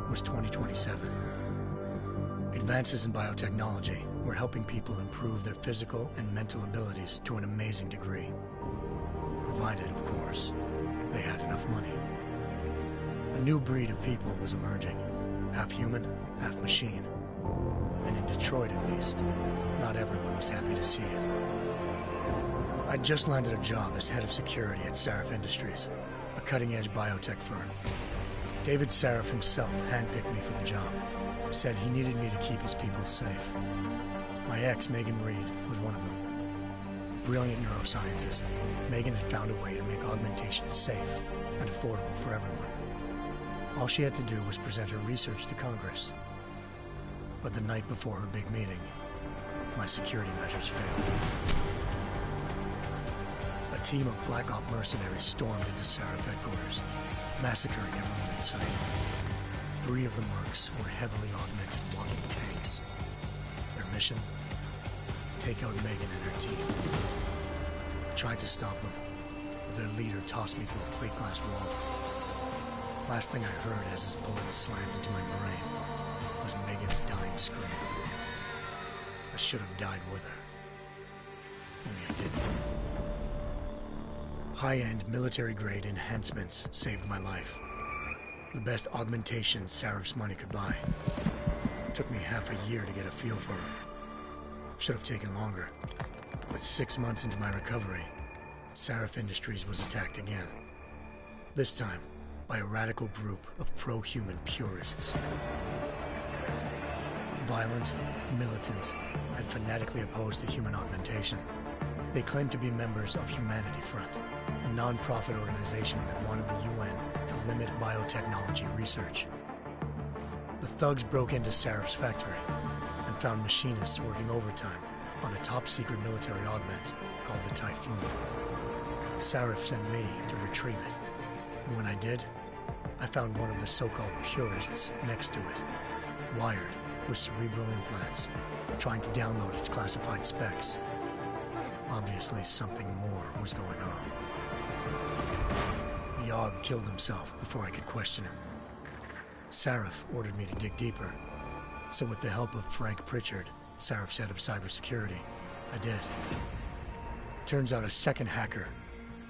was 2027. Advances in biotechnology were helping people improve their physical and mental abilities to an amazing degree. Provided, of course, they had enough money. A new breed of people was emerging, half human, half machine. And in Detroit, at least, not everyone was happy to see it. I'd just landed a job as head of security at Sarif Industries, a cutting-edge biotech firm. David Sarif himself handpicked me for the job, said he needed me to keep his people safe. My ex, Megan Reed, was one of them. Brilliant neuroscientist, Megan had found a way to make augmentation safe and affordable for everyone. All she had to do was present her research to Congress. But the night before her big meeting, my security measures failed. A team of Black Op mercenaries stormed into Sarif headquarters, massacring everyone in sight. 3 of the mercs were heavily augmented walking tanks. Their mission? Take out Megan and her team. I tried to stop them, but their leader tossed me through a plate glass wall. Last thing I heard as his bullets slammed into my brain was Megan's dying scream. I should have died with her. Only I didn't. High-end military-grade enhancements saved my life. The best augmentation Sarif's money could buy. It took me half a year to get a feel for her. Should have taken longer. But 6 months into my recovery, Sarif Industries was attacked again. This time, by a radical group of pro-human purists. Violent, militant, and fanatically opposed to human augmentation. They claimed to be members of Humanity Front, a non-profit organization that wanted the UN to limit biotechnology research. The thugs broke into Sarif's factory and found machinists working overtime on a top-secret military augment called the Typhoon. Sarif sent me to retrieve it, and when I did, I found one of the so-called purists next to it, wired with cerebral implants, trying to download its classified specs. Obviously, something more was going on. The AUG killed himself before I could question him. Sarif ordered me to dig deeper, so with the help of Frank Pritchard, Sarif's head of cybersecurity, I did. Turns out a second hacker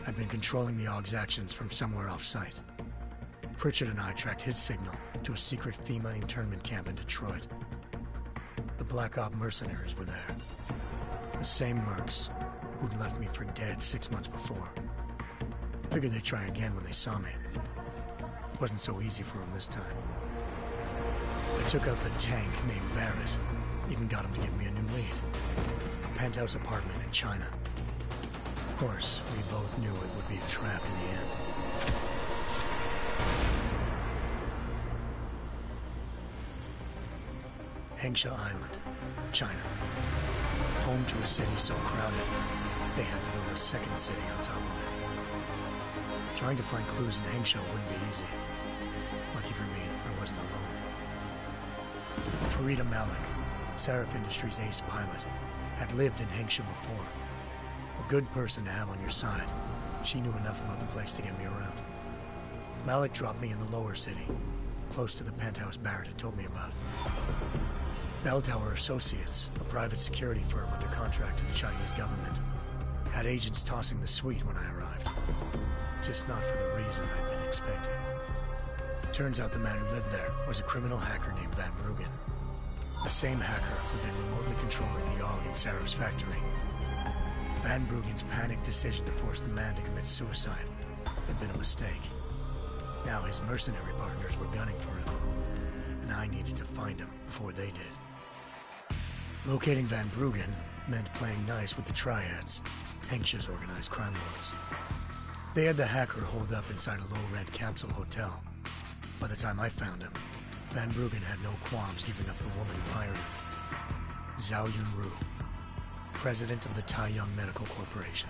had been controlling the AUG's actions from somewhere off-site. Pritchard and I tracked his signal to a secret FEMA internment camp in Detroit. The Black Op mercenaries were there. The same mercs who'd left me for dead 6 months before. Figured they'd try again when they saw me. It wasn't so easy for them this time. I took out the tank named Barrett, even got him to give me a new lead. A penthouse apartment in China. Of course, we both knew it would be a trap in the end. Hengsha Island, China. Home to a city so crowded, they had to build a second city on top of it. Trying to find clues in Hengsha wouldn't be easy. Lucky for me, I wasn't alone. Farida Malik, Sarif Industries' ace pilot, had lived in Hengsha before. A good person to have on your side. She knew enough about the place to get me around. Malik dropped me in the lower city, close to the penthouse Barrett had told me about. Bell Tower Associates, a private security firm under contract to the Chinese government, had agents tossing the suite when I arrived. Just not for the reason I'd been expecting. Turns out the man who lived there was a criminal hacker named Van Bruggen. The same hacker who'd been remotely controlling the AUG in Sarif's factory. Van Bruggen's panicked decision to force the man to commit suicide had been a mistake. Now his mercenary partners were gunning for him, and I needed to find him before they did. Locating Van Bruggen meant playing nice with the Triads, Hengsha's organized crime lords. They had the hacker holed up inside a low-rent capsule hotel. By the time I found him, Van Bruggen had no qualms giving up the woman who hired him. Zhao Yunru, president of the Taiyang Medical Corporation.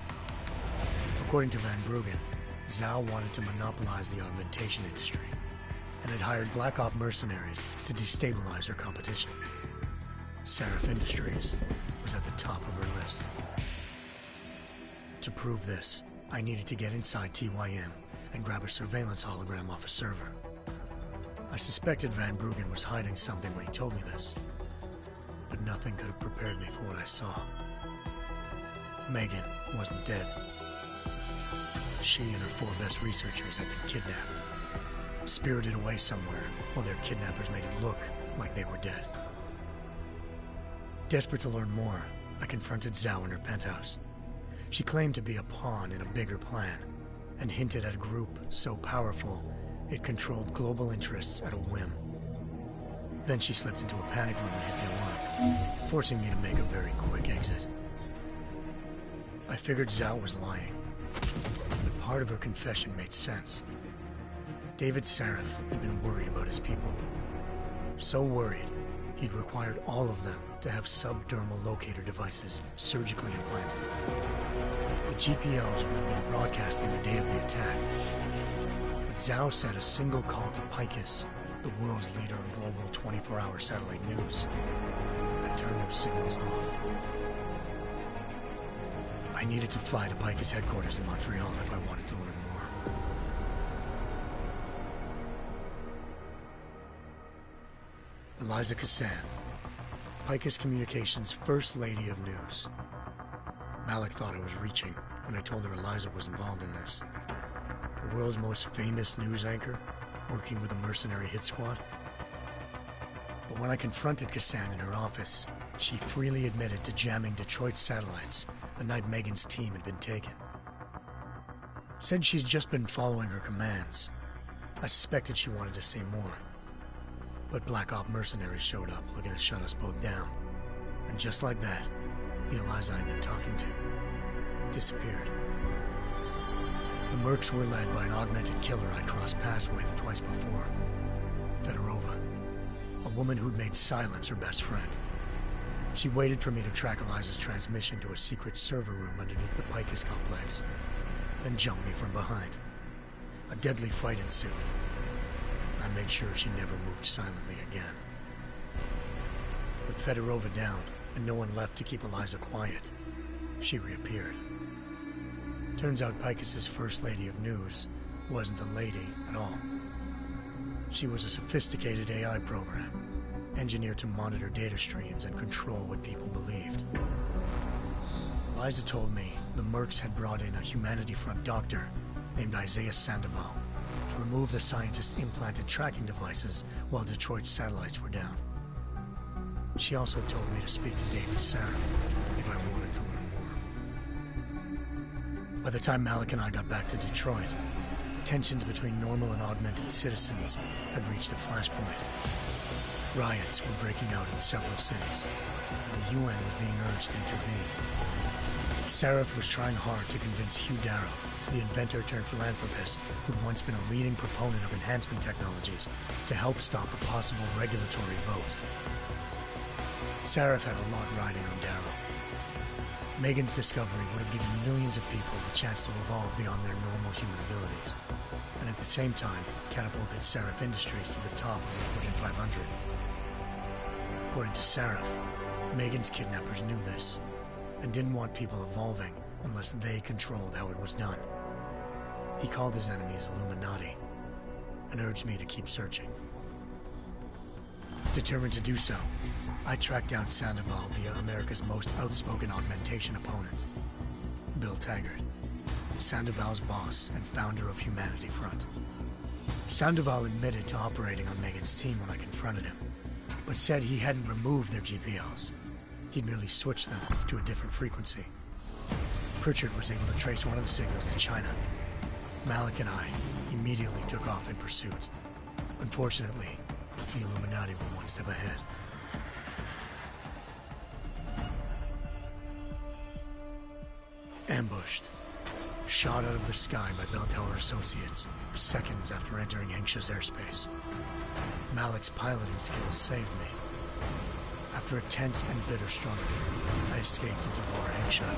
According to Van Bruggen, Zhao wanted to monopolize the augmentation industry and had hired Black Op mercenaries to destabilize her competition. Sarif Industries was at the top of her list. To prove this, I needed to get inside TYM and grab a surveillance hologram off a server. I suspected Van Bruggen was hiding something when he told me this, but nothing could have prepared me for what I saw. Megan wasn't dead. She and her 4 best researchers had been kidnapped, spirited away somewhere while their kidnappers made it look like they were dead. Desperate to learn more, I confronted Zhao in her penthouse. She claimed to be a pawn in a bigger plan, and hinted at a group so powerful it controlled global interests at a whim. Then she slipped into a panic room and hit the alarm, forcing me to make a very quick exit. I figured Zhao was lying, but part of her confession made sense. David Sarif had been worried about his people. So worried, he'd required all of them to have subdermal locator devices surgically implanted. The GPLs would have been broadcasting the day of the attack. But Zhao said a single call to Picus, the world's leader in global 24-hour satellite news, had turned those signals off. I needed to fly to Picus headquarters in Montreal if I wanted to learn more. Eliza Cassan, Picus Communications' First Lady of News. Malik thought I was reaching when I told her Eliza was involved in this. The world's most famous news anchor, working with a mercenary hit squad. But when I confronted Cassan in her office, she freely admitted to jamming Detroit's satellites the night Megan's team had been taken. Said she's just been following her commands. I suspected she wanted to say more. But Black Op mercenaries showed up looking to shut us both down. And just like that, the Eliza I'd been talking to disappeared. The Mercs were led by an augmented killer I crossed paths with twice before, Fedorova, a woman who'd made silence her best friend. She waited for me to track Eliza's transmission to a secret server room underneath the Picus complex, then jumped me from behind. A deadly fight ensued. I made sure she never moved silently again. With Fedorova down and no one left to keep Eliza quiet, she reappeared. Turns out Picus's First Lady of News wasn't a lady at all. She was a sophisticated AI program, engineered to monitor data streams and control what people believed. Eliza told me the Mercs had brought in a Humanity Front doctor named Isaiah Sandoval to remove the scientist's implanted tracking devices while Detroit's satellites were down. She also told me to speak to David Sarif if I wanted to learn more. By the time Malik and I got back to Detroit, tensions between normal and augmented citizens had reached a flashpoint. Riots were breaking out in several cities, and the UN was being urged to intervene. Sarif was trying hard to convince Hugh Darrow, the inventor-turned-philanthropist who'd once been a leading proponent of enhancement technologies, to help stop a possible regulatory vote. Sarif had a lot riding on Darrow. Megan's discovery would have given millions of people the chance to evolve beyond their normal human abilities, and at the same time catapulted Sarif Industries to the top of the Fortune 500. According to Sarif, Megan's kidnappers knew this, and didn't want people evolving unless they controlled how it was done. He called his enemies Illuminati, and urged me to keep searching. Determined to do so, I tracked down Sandoval via America's most outspoken augmentation opponent, Bill Taggart, Sandoval's boss and founder of Humanity Front. Sandoval admitted to operating on Megan's team when I confronted him, but said he hadn't removed their GPLs. He'd merely switched them to a different frequency. Pritchard was able to trace one of the signals to China. Malik and I immediately took off in pursuit. Unfortunately, the Illuminati were one step ahead. Ambushed. Shot out of the sky by Bell Tower Associates, seconds after entering Hengsha's airspace. Malik's piloting skills saved me. After a tense and bitter struggle, I escaped into Lower Hengsha.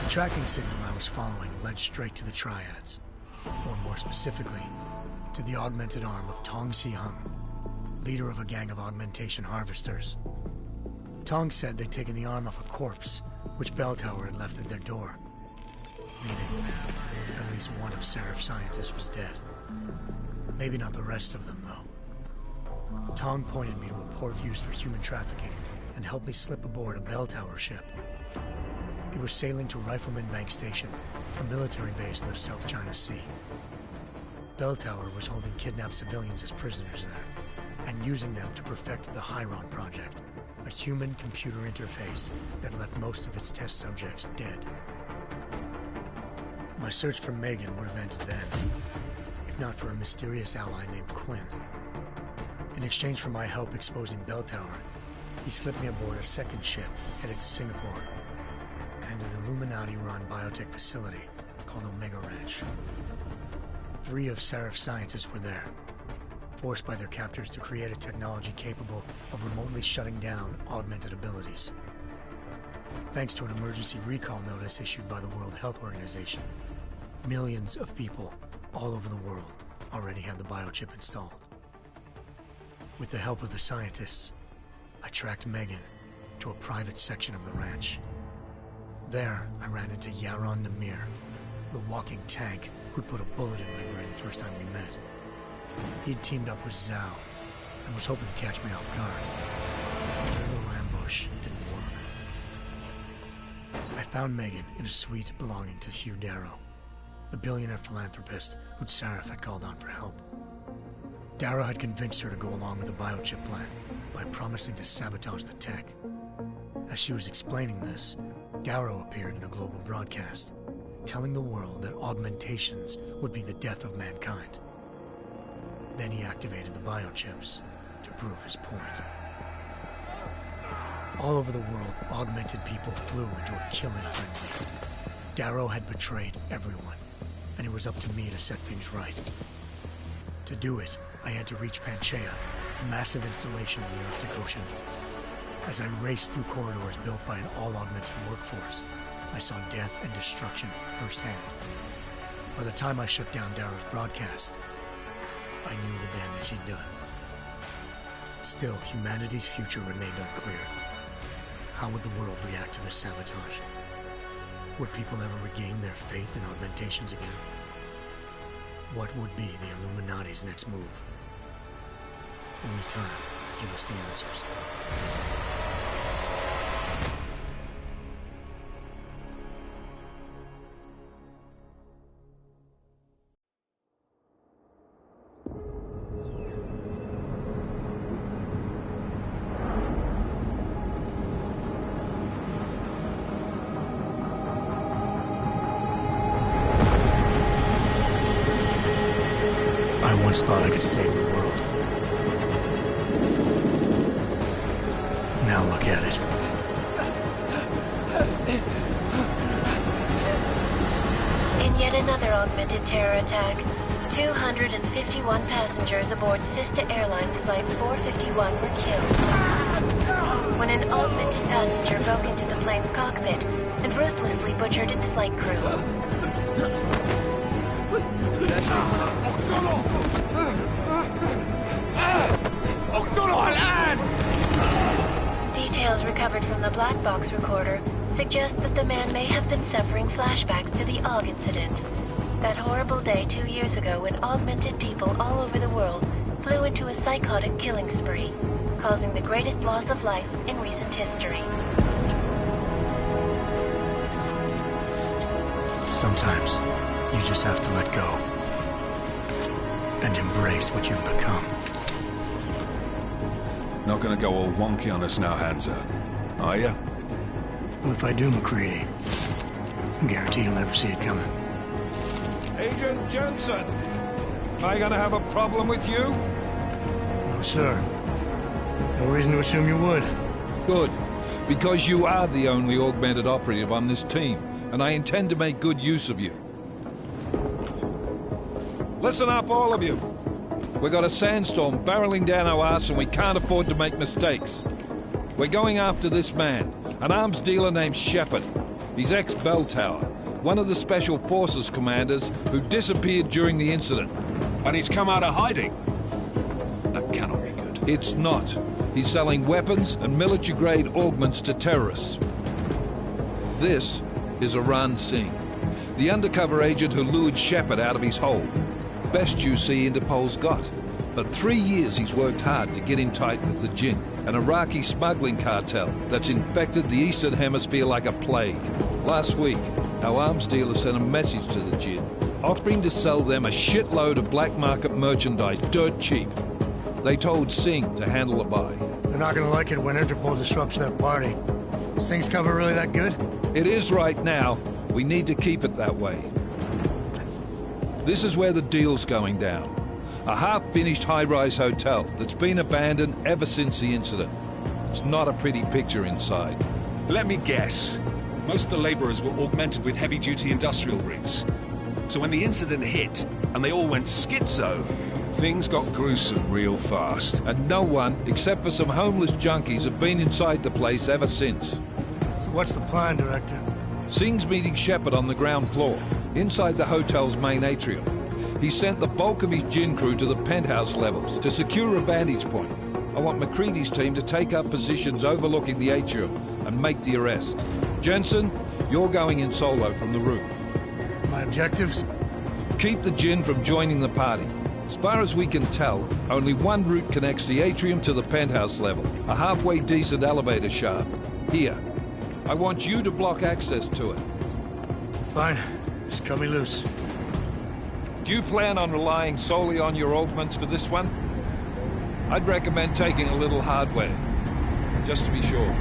The tracking signal I was following led straight to the Triads, or more specifically, to the augmented arm of Tong Si-hung, leader of a gang of augmentation harvesters. Tong said they'd taken the arm off a corpse, which Bell Tower had left at their door, meaning at least one of Sarif's scientists was dead. Maybe not the rest of them, though. Tong pointed me to a port used for human trafficking and helped me slip aboard a bell tower ship. It was sailing to Rifleman Bank Station, a military base in the South China Sea. Bell Tower was holding kidnapped civilians as prisoners there, and using them to perfect the Hyron Project, a human-computer interface that left most of its test subjects dead. My search for Megan would have ended then, if not for a mysterious ally named Quinn. In exchange for my help exposing Bell Tower, he slipped me aboard a second ship headed to Singapore, and an Illuminati-run biotech facility called Omega Ranch. 3 of Serif's scientists were there, forced by their captors to create a technology capable of remotely shutting down augmented abilities. Thanks to an emergency recall notice issued by the World Health Organization, millions of people all over the world already had the biochip installed. With the help of the scientists, I tracked Megan to a private section of the ranch. There, I ran into Yaron Namir, the walking tank who'd put a bullet in my brain the first time we met. He'd teamed up with Zhao and was hoping to catch me off guard. The little ambush didn't work. I found Megan in a suite belonging to Hugh Darrow, the billionaire philanthropist who'd Serif had called on for help. Darrow had convinced her to go along with the biochip plan by promising to sabotage the tech. As she was explaining this, Darrow appeared in a global broadcast, telling the world that augmentations would be the death of mankind. Then he activated the biochips to prove his point. All over the world, augmented people flew into a killing frenzy. Darrow had betrayed everyone, and it was up to me to set things right. To do it, I had to reach Panchaea, a massive installation in the Arctic Ocean. As I raced through corridors built by an all-augmented workforce, I saw death and destruction firsthand. By the time I shut down Darrow's broadcast, I knew the damage he'd done. Still, humanity's future remained unclear. How would the world react to this sabotage? Would people ever regain their faith in augmentations again? What would be the Illuminati's next move? Only time will give us the answers. I once thought I could save the world. Now look at it. In yet another augmented terror attack, 251 passengers aboard Sister Airlines Flight 451 were killed when an augmented passenger broke into the plane's cockpit and ruthlessly butchered its flight crew. Details recovered from the black box recorder suggest that the man may have been suffering flashbacks to the AUG incident. That horrible day 2 years ago when augmented people all over the world flew into a psychotic killing spree, causing the greatest loss of life in recent history. Sometimes, you just have to let go and embrace what you've become. Not gonna go all wonky on us now, Hansa, are you? Well, if I do, McCready, I guarantee you'll never see it coming. Agent Jensen, am I gonna have a problem with you? No, sir. No reason to assume you would. Good, because you are the only augmented operative on this team, and I intend to make good use of you. Listen up, all of you. We got a sandstorm barreling down our arse and we can't afford to make mistakes. We're going after this man, an arms dealer named Shepard. He's ex-Bell Tower, one of the Special Forces commanders who disappeared during the incident. And he's come out of hiding? That cannot be good. It's not. He's selling weapons and military-grade augments to terrorists. This is Aran Singh, the undercover agent who lured Shepard out of his hole. best UC Interpol's got. For 3 years he's worked hard to get in tight with the Jinn, an Iraqi smuggling cartel that's infected the Eastern Hemisphere like a plague. Last week, our arms dealer sent a message to the Jinn, offering to sell them a shitload of black market merchandise dirt cheap. They told Singh to handle the buy. They're not gonna like it when Interpol disrupts their party. Singh's cover really that good? It is right now. We need to keep it that way. This is where the deal's going down. A half-finished high-rise hotel that's been abandoned ever since the incident. It's not a pretty picture inside. Let me guess. Most of the laborers were augmented with heavy-duty industrial rigs. So when the incident hit, and they all went schizo, things got gruesome real fast. And no one, except for some homeless junkies, have been inside the place ever since. So what's the plan, Director? Singh's meeting Shepard on the ground floor, inside the hotel's main atrium. He sent the bulk of his Jinn crew to the penthouse levels to secure a vantage point. I want McCready's team to take up positions overlooking the atrium and make the arrest. Jensen, you're going in solo from the roof. My objectives? Keep the Jinn from joining the party. As far as we can tell, only one route connects the atrium to the penthouse level, a halfway decent elevator shaft. Here. I want you to block access to it. Fine. Just cut me loose. Do you plan on relying solely on your augments for this one? I'd recommend taking a little hardware, just to be sure.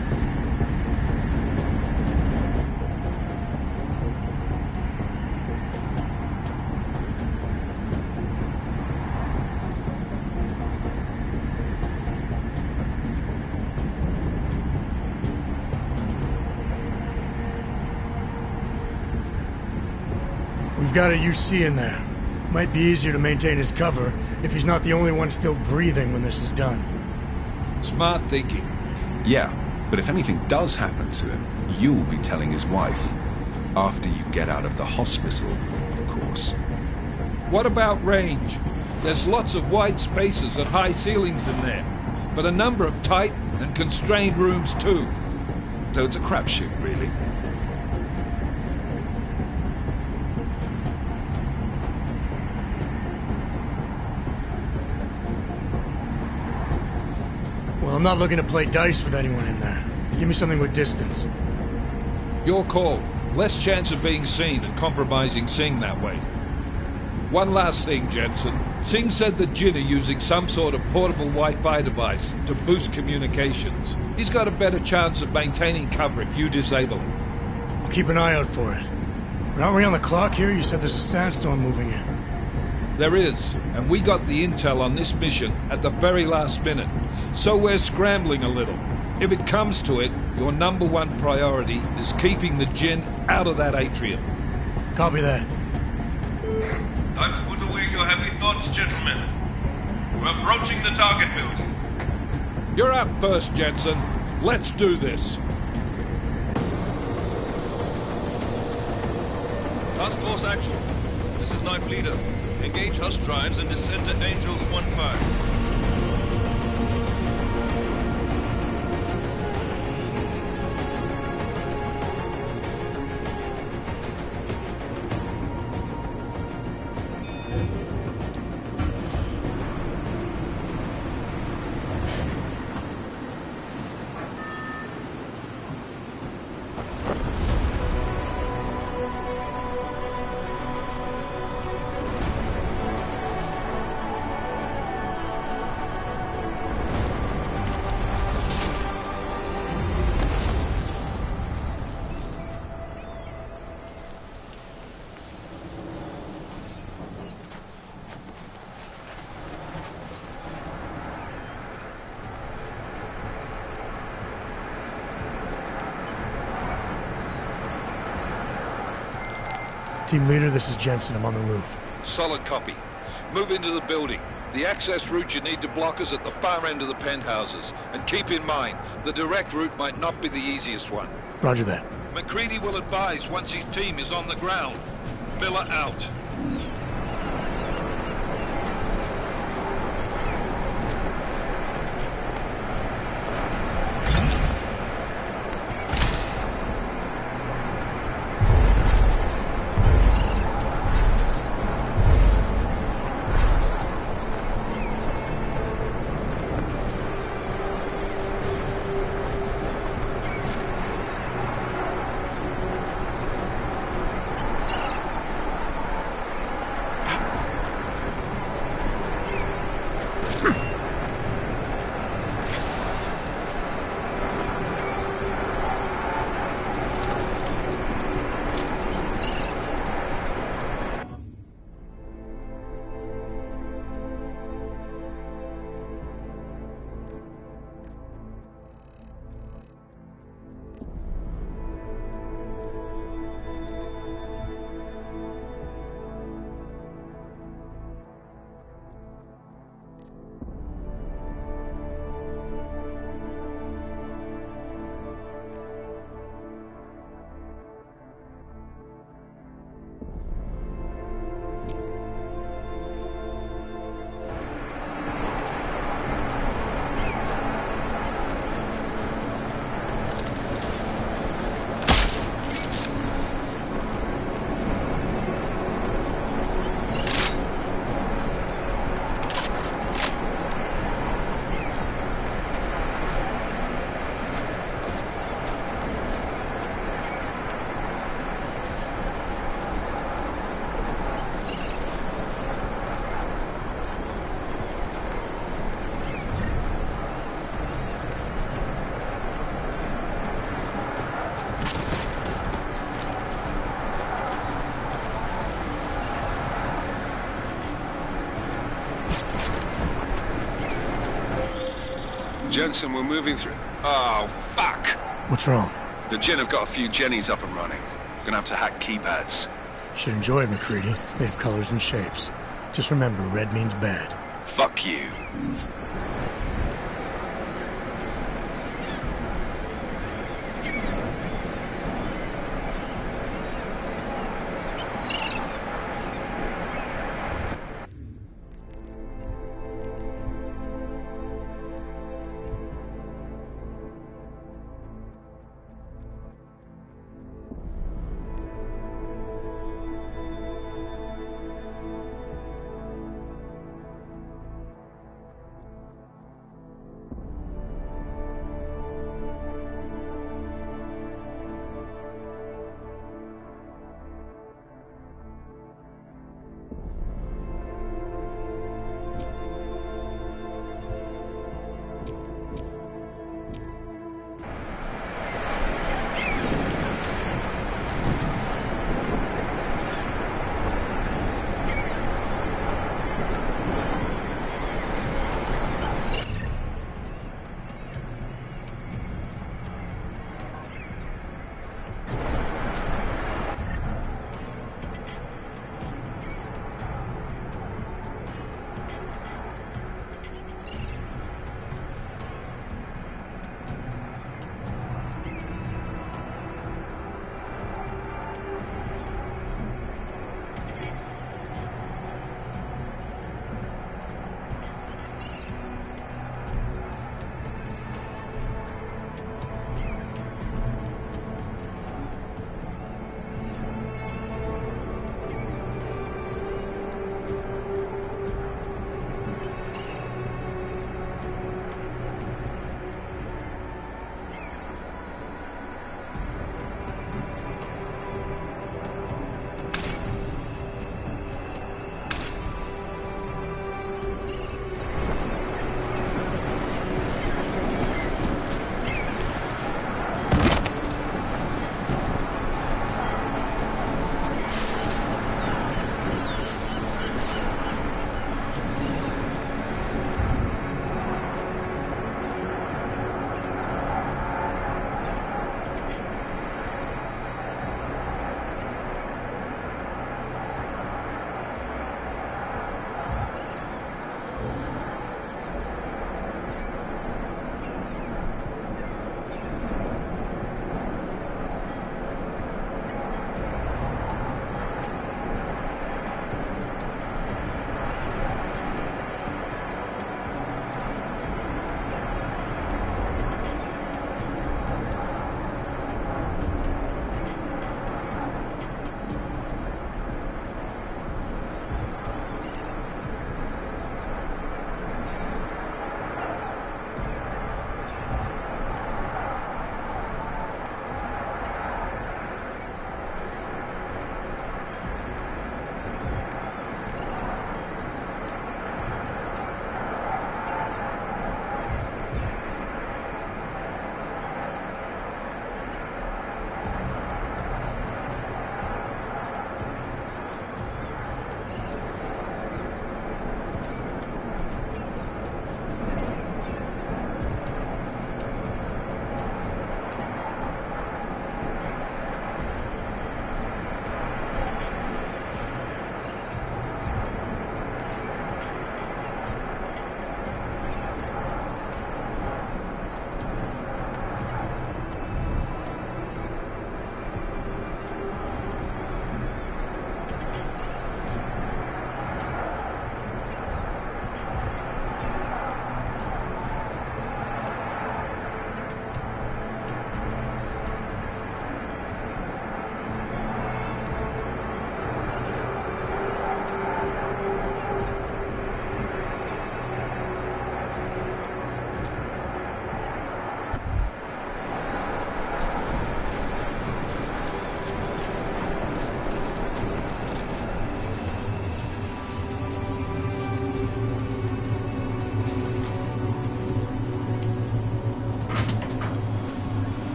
We've got a UC in there. Might be easier to maintain his cover if he's not the only one still breathing when this is done. Smart thinking. Yeah, but if anything does happen to him, you'll be telling his wife. After you get out of the hospital, of course. What about range? There's lots of wide spaces and high ceilings in there, but a number of tight and constrained rooms too. So it's a crapshoot, really. Well, I'm not looking to play dice with anyone in there. Give me something with distance. Your call. Less chance of being seen and compromising Singh that way. One last thing, Jensen. Singh said the Jinn are using some sort of portable Wi-Fi device to boost communications. He's got a better chance of maintaining cover if you disable it. I'll keep an eye out for it. But aren't we on the clock here? You said there's a sandstorm moving in. There is, and we got the intel on this mission at the very last minute. So we're scrambling a little. If it comes to it, your number one priority is keeping the Jinn out of that atrium. Copy that. Time to put away your heavy thoughts, gentlemen. We're approaching the target building. You're up first, Jensen. Let's do this. Task Force Action. This is Knife Leader. Engage Hush drives and descend to Angels 1-5. Team leader, this is Jensen. I'm on the roof. Solid copy. Move into the building. The access route you need to block is at the far end of the penthouses. And keep in mind, the direct route might not be the easiest one. Roger that. McCready will advise once his team is on the ground. Miller out. Jensen, we're moving through... Oh, fuck! What's wrong? The Gen have got a few Jennies up and running. Gonna have to hack keypads. Should enjoy McCready. They have colors and shapes. Just remember, red means bad. Fuck you.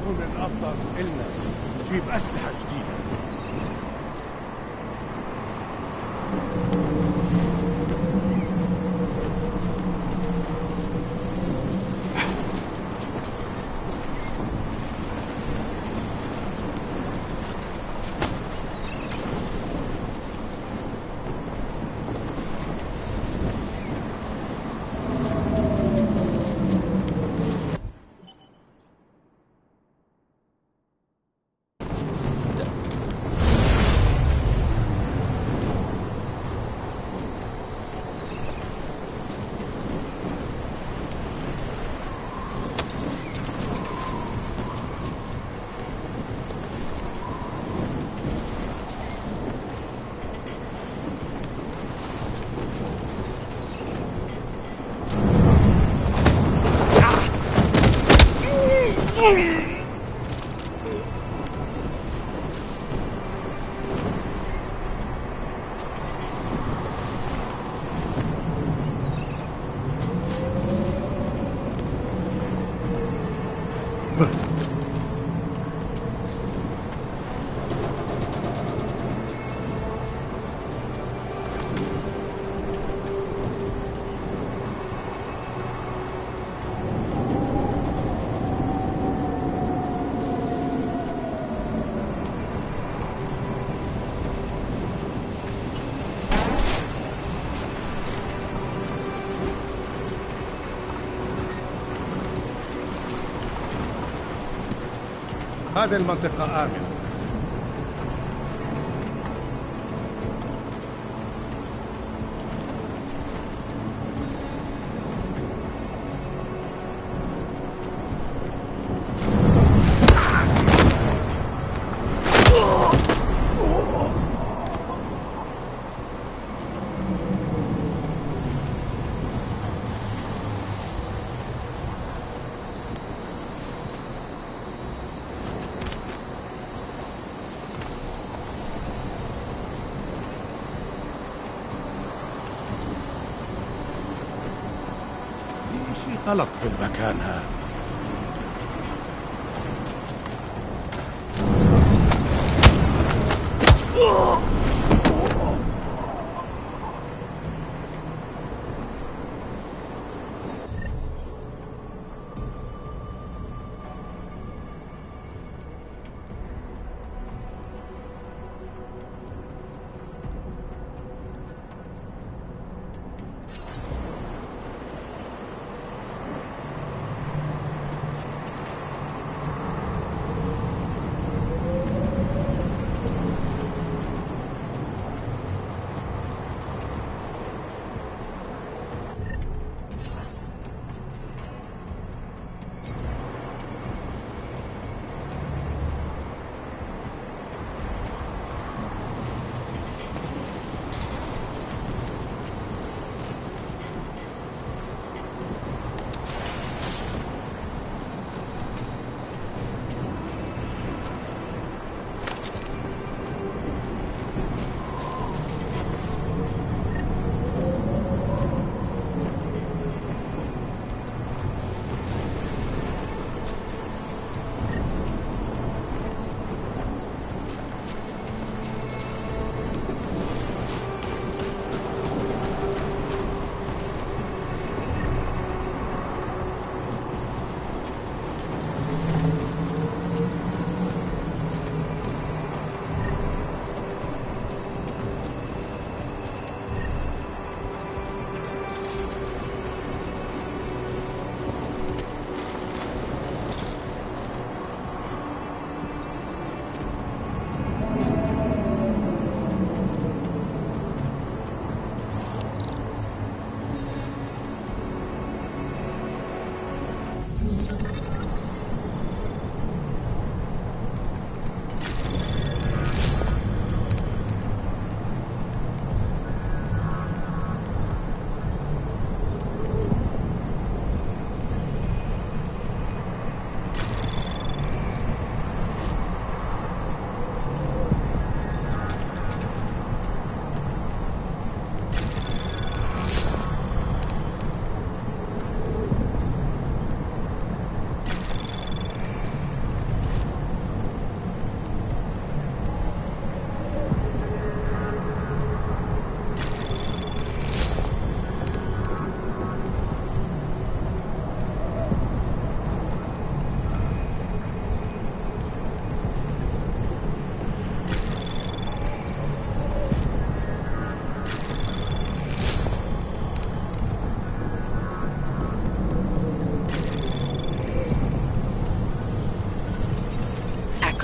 من الأفضل إلنا نجيب أسلحة جديدة. هذه المنطقة آمنة. غلط بالمكان هذا.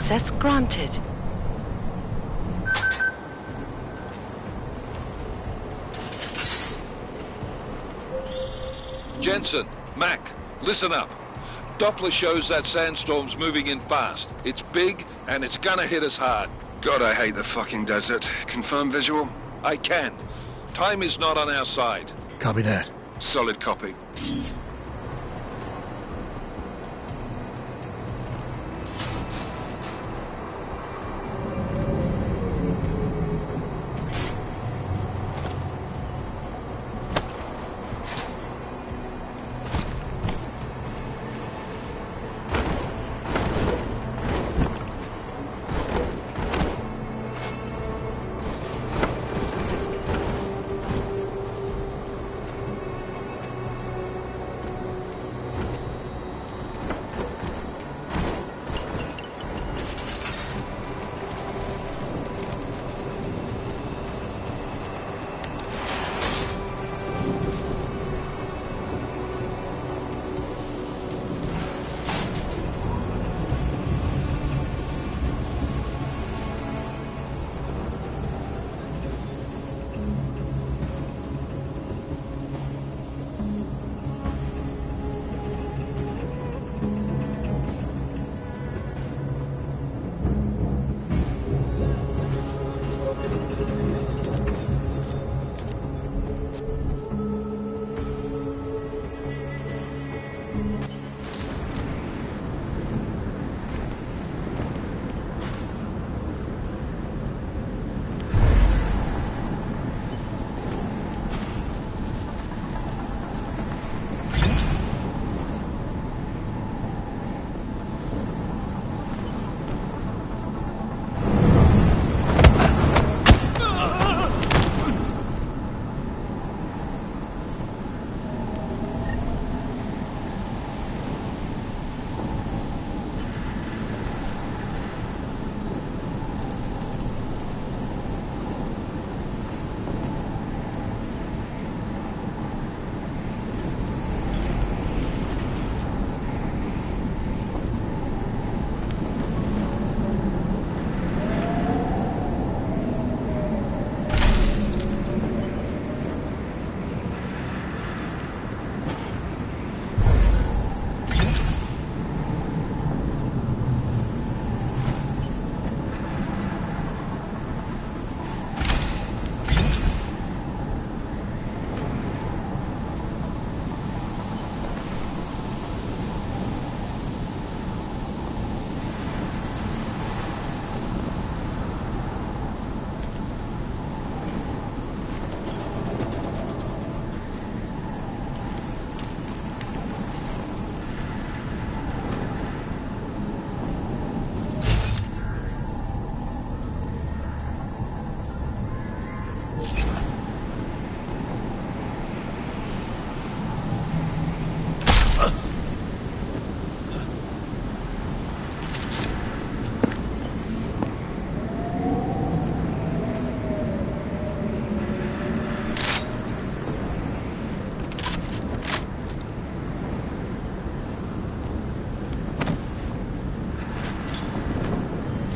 Access granted. Jensen, Mac, listen up. Doppler shows that sandstorm's moving in fast. It's big, and it's gonna hit us hard. God, I hate the fucking desert. Confirm visual? I can. Time is not on our side. Copy that. Solid copy.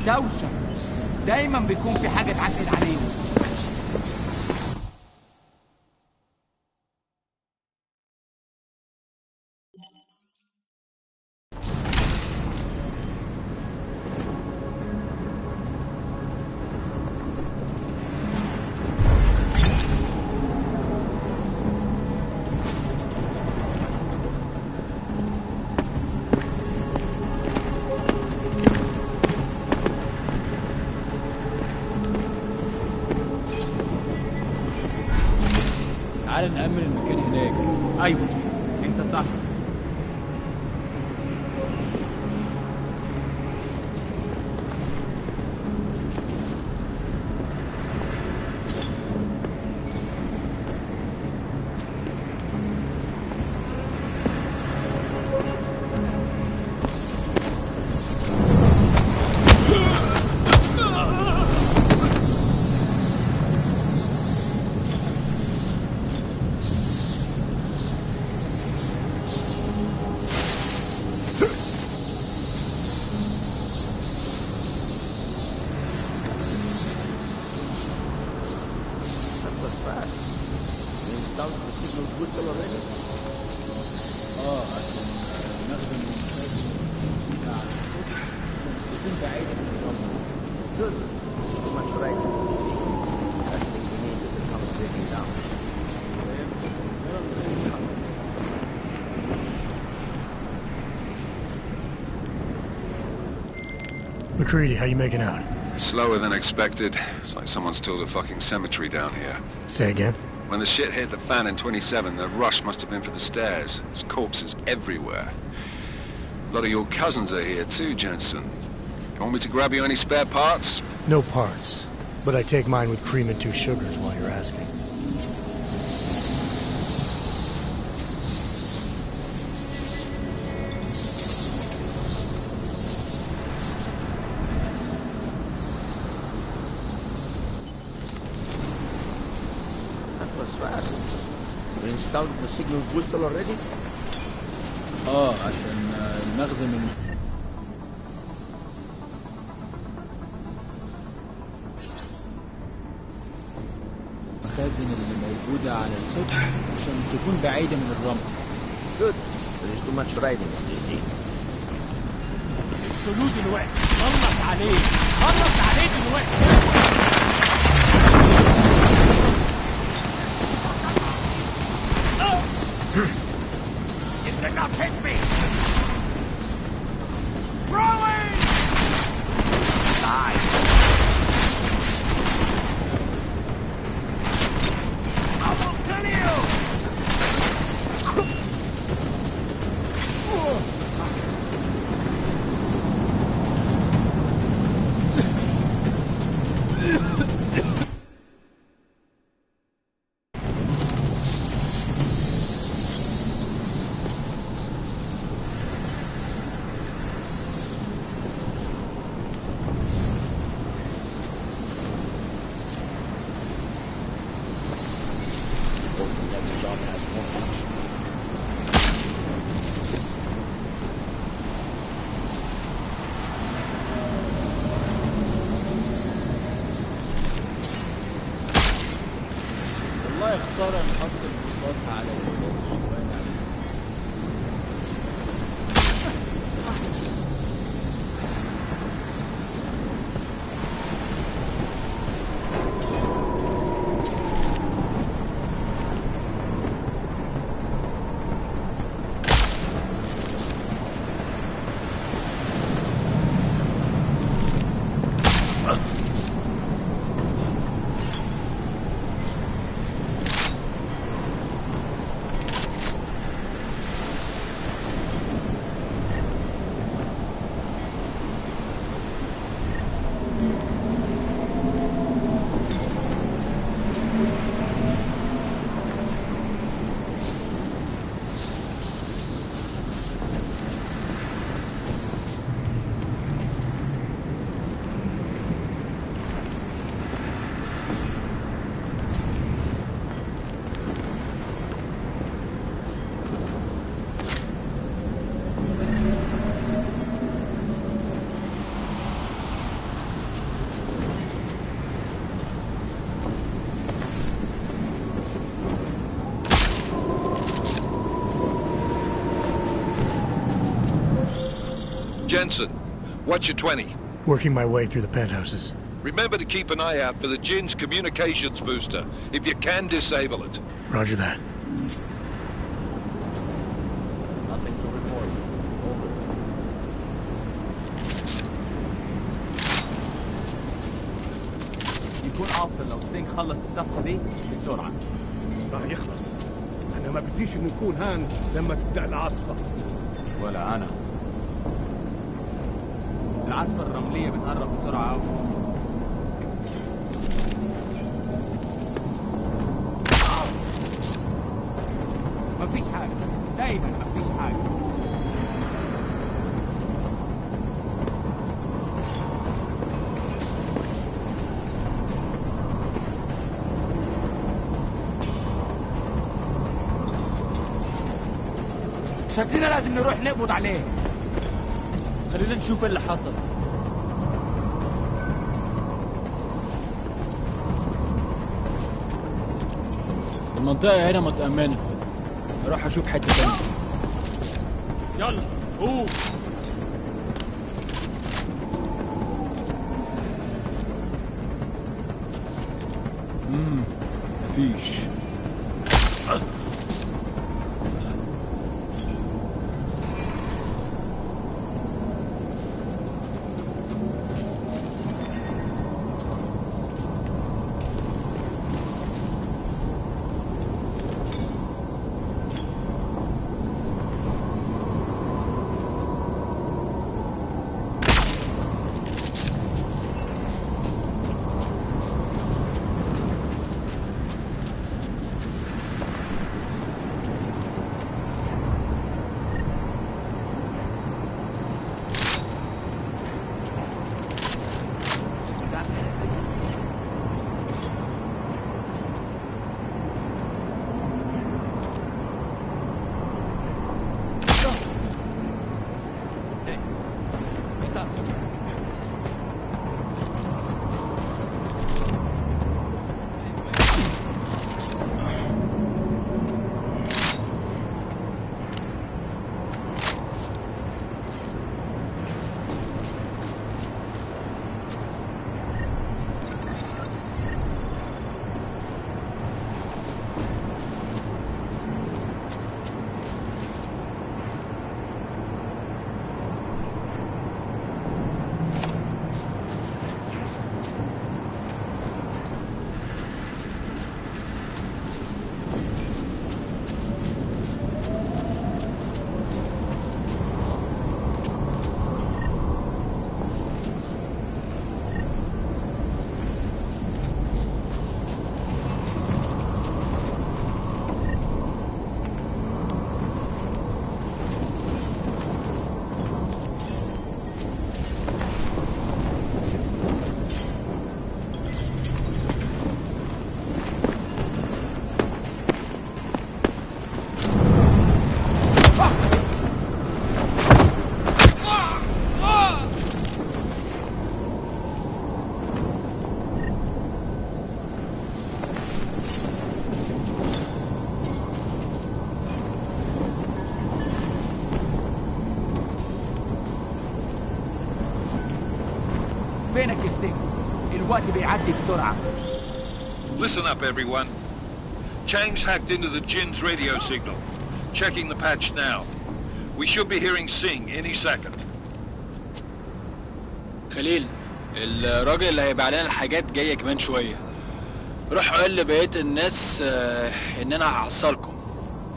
دوشة دايما بيكون في حاجة تعدل علينا. تعال نأمن المكان هناك. أيوة أنت صح. signals whistle already? اه عشان المخزن بتاع يكون بعيد من الرمل. Good. Too much right. Last thing we need is to come breaking down. McCready, how you making out? Slower than expected. It's like someone's tilled a fucking cemetery down here. Say again? When the shit hit the fan in 27, the rush must have been for the stairs. There's corpses everywhere. A lot of your cousins are here too, Jensen. You want me to grab you any spare parts? No parts. But I take mine with cream and 2 sugars while you're asking. That was fast. You installed the signal whistle already? اه عشان المخزن المخازن اللي موجودة على السطح عشان تكون بعيدة من الرمل. Good. There is too much riding, GG. اقتلوه دلوقتي. خلص عليه. خلص عليه دلوقتي. You did not hit me! Rolling! Die! I will kill you! والله خسارة نحط الرصاص على الولاد الشوارع. Jensen, what's your 20? Working my way through the penthouses. Remember to keep an eye out for the Jin's communications booster. If you can, disable it. Roger that. Nothing to report. Over. يكون افضل لو سينك خلص الصفقة دي بسرعة. راح يخلص. انا ما بديش انه نكون هان لما تبدأ العاصفة. ولا أنا. العاصفة الرملية بتقرب بسرعة أوي. مفيش حاجة، دايما مفيش حاجة. شكلنا لازم نروح نقبض عليه. خلينا نشوف اللي حصل. المنطقة هنا متأمنة. اروح اشوف حته تانية. يلا قوم. مفيش. فينك يا السجن؟ الوقت بيعدي بسرعة. Listen up, everyone. Chang's hacked into the Jin's radio signal. Checking the patch now. We should be hearing Singh any second. خليل، الراجل اللي هيبيع لنا الحاجات جايه كمان شويه. روح قول لبقيه الناس ان انا هعصلكم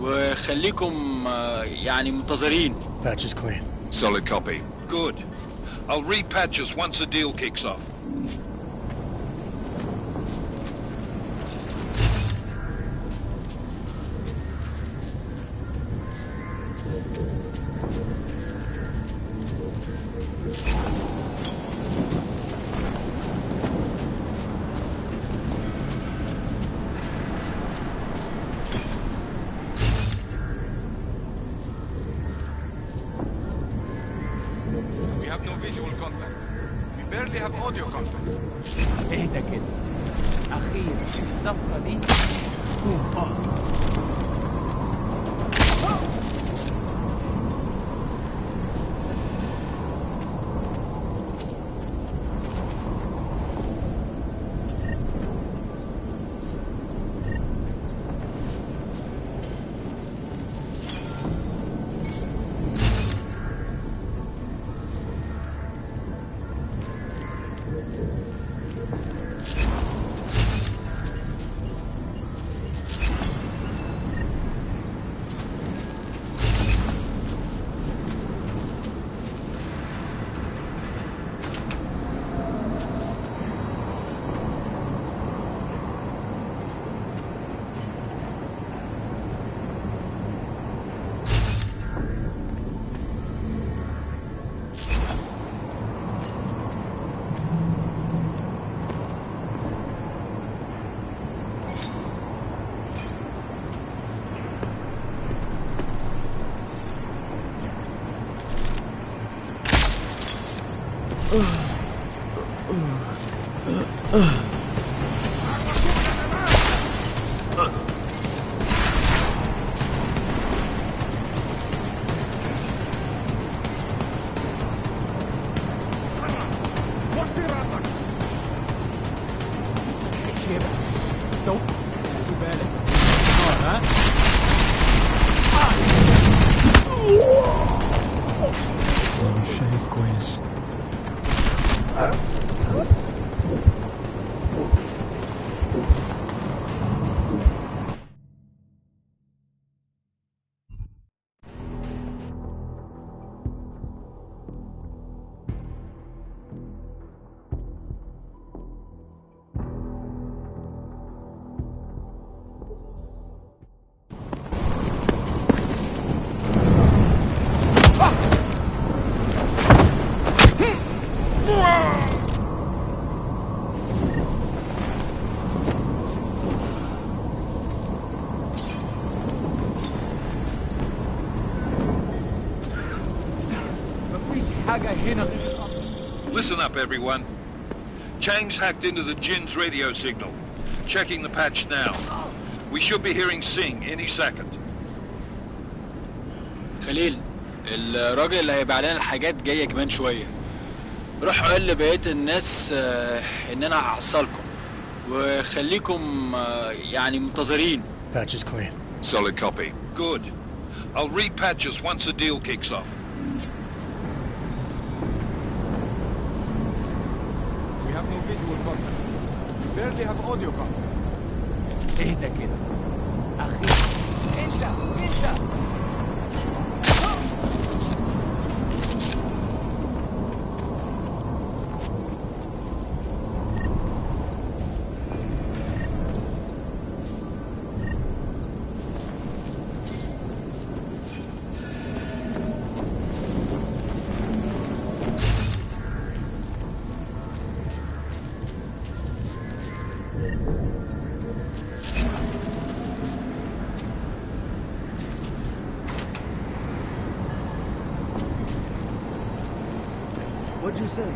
وخليكم يعني منتظرين. Patch is clean. Solid copy. Good. I'll repatch us once the deal kicks off. اهدى كده. اخير الصفقة دي تكون كده. شوف خد بالك. ها؟ مش شايف كويس. Listen up, everyone. Chang's hacked into the Jin's radio signal. Checking the patch now. We should be hearing Sing any second. خليل، الراجل اللي هيبيع لنا الحاجات جاي كمان شويه. روح قول لبقيه الناس ان انا هحصلكم وخليكم يعني منتظرين. Patch is clean. Solid copy. Good. I'll repatch us once the deal kicks off. We have no visual contact. We barely have audio contact. اهدى كده. أخي انت What'd you say?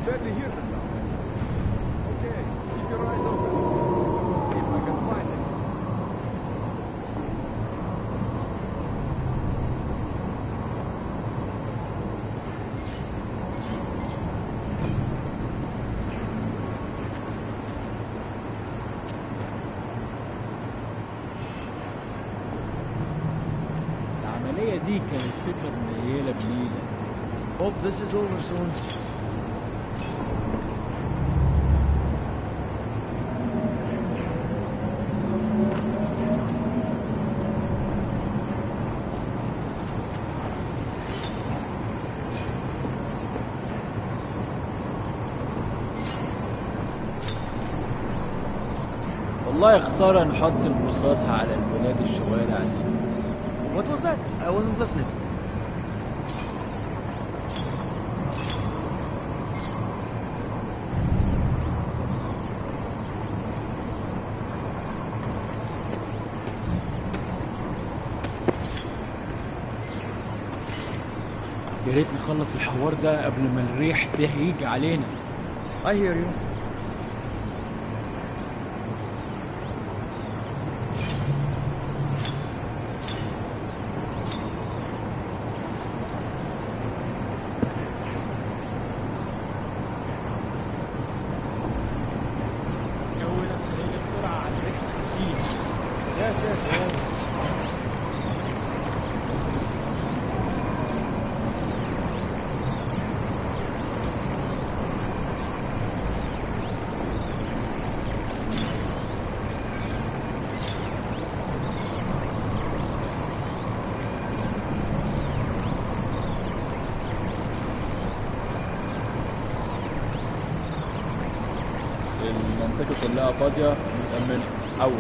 barely hear them now. Okay, keep your eyes open. We'll see if I can find it. العملية دي كانت فكرة منيلة بنيلة. Hope this is over soon. والله خسارة نحط الرصاص على الولاد الشوارع دي. What was that? I wasn't listening. يا ريت نخلص الحوار ده قبل ما الريح تهيج علينا. I hear you. منطقته كلها فاضية ومتأمنة. حول.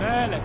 مالك؟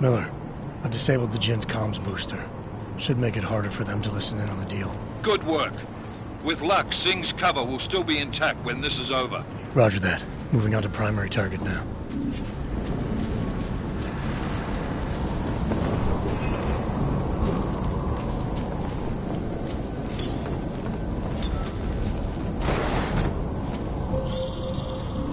Miller, I disabled the Jin's comms booster. Should make it harder for them to listen in on the deal. Good work. With luck, Singh's cover will still be intact when this is over. Roger that. Moving on to primary target now.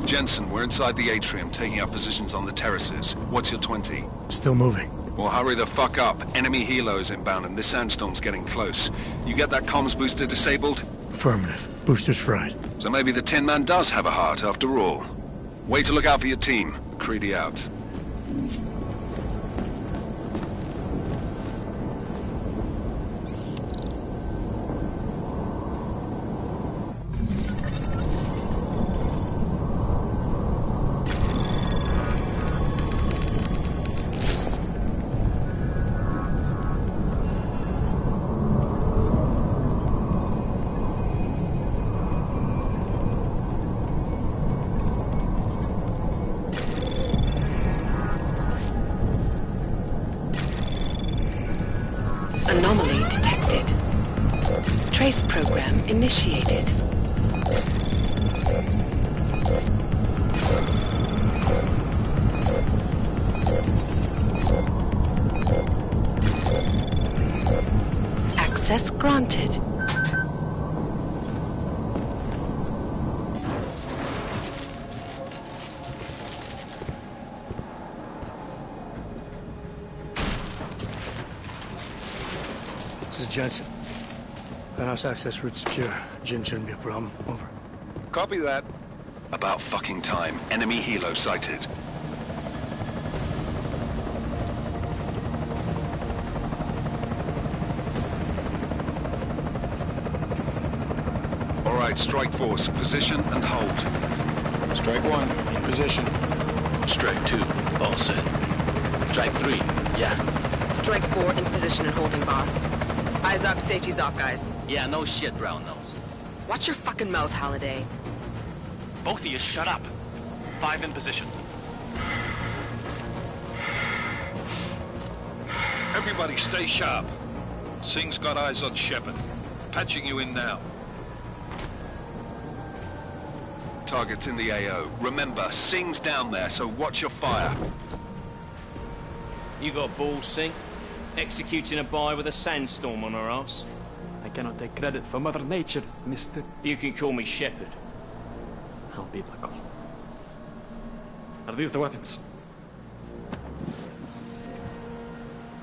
Jensen, we're inside the atrium, taking up positions on the terraces. What's your 20? Still moving. Well, hurry the fuck up. Enemy helos inbound and this sandstorm's getting close. You get that comms booster disabled? Affirmative. Booster's fried. So maybe the Tin Man does have a heart after all. Way to look out for your team. Creedy out. Anomaly detected. Trace program initiated. Access granted. This is Jensen. Penthouse access route secure. Jin shouldn't be a problem. Over. Copy that. About fucking time. Enemy helo sighted. All right, Strike Force, position and hold. Strike 1, in position. Strike 2, all set. Strike 3, yeah. Strike 4 in position and holding, boss. Eyes up, safety's off, guys. Yeah, no shit, brown nose. Watch your fucking mouth, Halliday. Both of you shut up. 5 in position. Everybody stay sharp. Singh's got eyes on Shepard. Patching you in now. Target's in the AO. Remember, Singh's down there, so watch your fire. You got balls, Singh? Executing a buy with a sandstorm on her ass? I cannot take credit for Mother Nature, mister. You can call me Shepard. How biblical. Are these the weapons?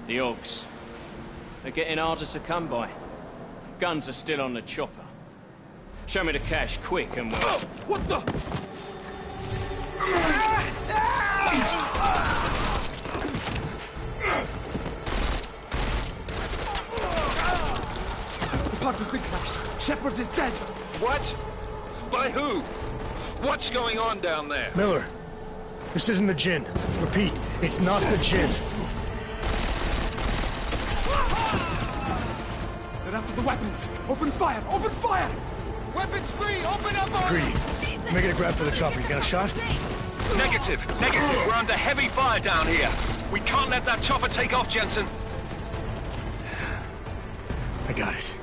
The Ogs. They're getting harder to come by. Guns are still on the chopper. Show me the cash, quick, and we'll... Oh, what the? The park has been crashed. Shepard is dead. What? By who? What's going on down there? Miller, this isn't the Jinn. Repeat, it's not the Jinn. They're after the weapons. Open fire! Open fire! Weapons free! Open up on... Greedy, I'm making a grab for the chopper. You got a shot? Negative. We're under heavy fire down here. We can't let that chopper take off, Jensen. I got it.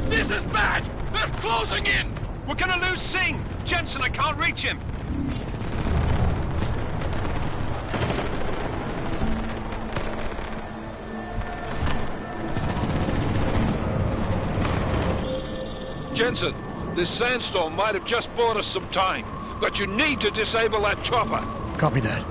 This is bad! They're closing in! We're gonna lose Singh! Jensen, I can't reach him! Jensen, this sandstorm might have just bought us some time, but you need to disable that chopper. Copy that.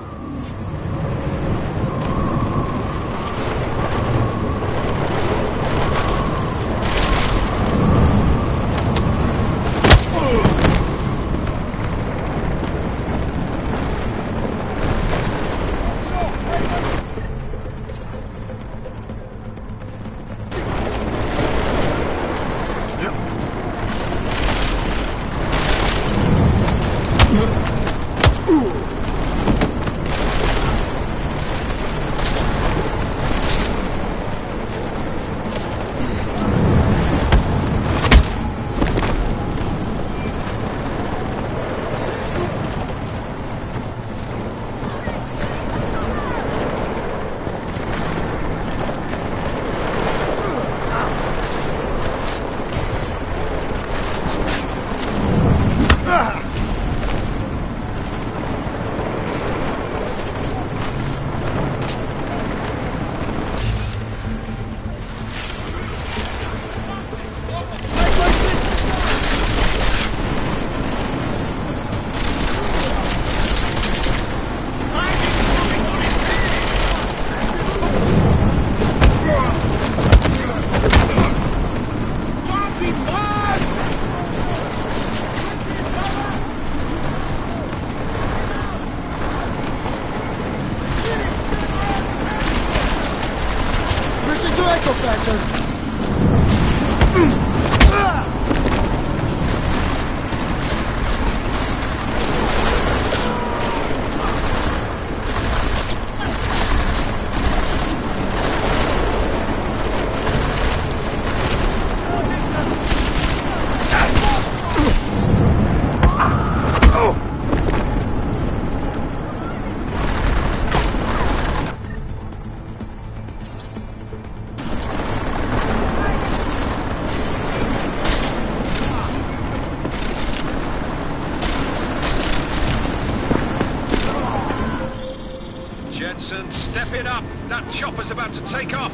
Jensen, step it up! That chopper's about to take off!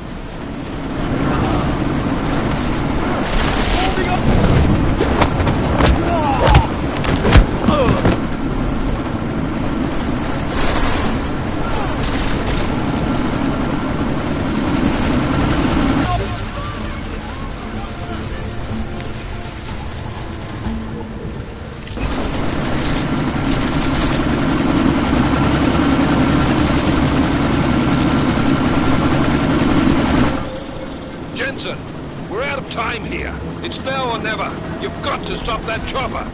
We're out of time here. It's now or never. You've got to stop that chopper.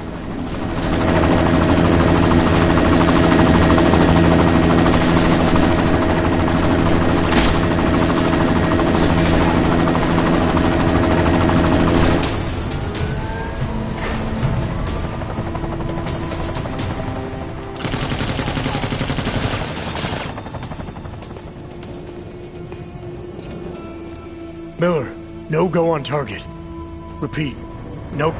Miller, no go on target. Repeat, no...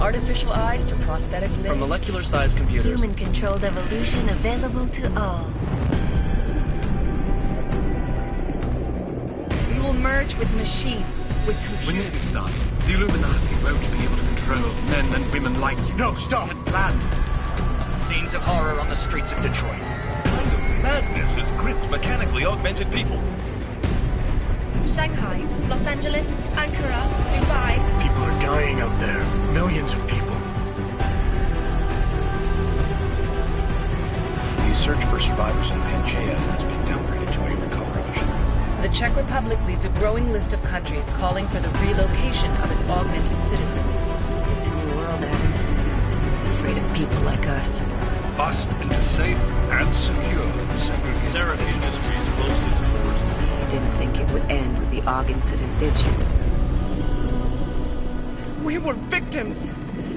Artificial eyes to prosthetic limbs. From molecular-sized computers. Human-controlled evolution available to all. We will merge with machines, with computers. When this is done, the Illuminati won't be able to control men and women like you. No, stop! And planned. Scenes of horror on the streets of Detroit. What kind of madness has gripped mechanically augmented people? Shanghai, Los Angeles, Ankara, Dubai. People are dying out there. Millions of people. The search for survivors in Pangaea has been downgraded to a recovery mission. The Czech Republic leads a growing list of countries calling for the relocation of its augmented citizens. It's a new world, Adam. It's afraid of people like us. Bust into safe and secure segregation. Seraph Industries closed its doors. You didn't think it would end with the AUG incident, did you? We were victims.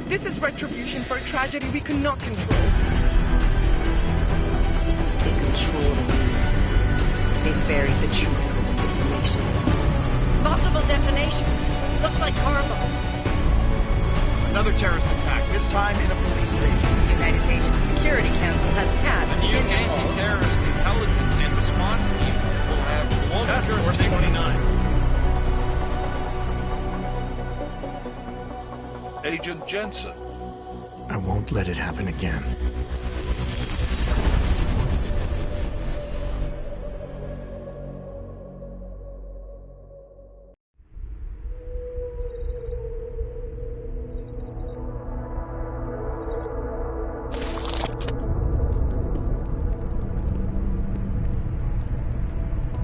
This is retribution for a tragedy we cannot control. They control the news. They buried the truth with disinformation. Multiple detonations. Looks like car bombs. Another terrorist attack, this time in a police station. The United Nations Security Council has tasked The new anti-terrorist intelligence and response team will have Task Force 29. Agent Jensen. I won't let it happen again.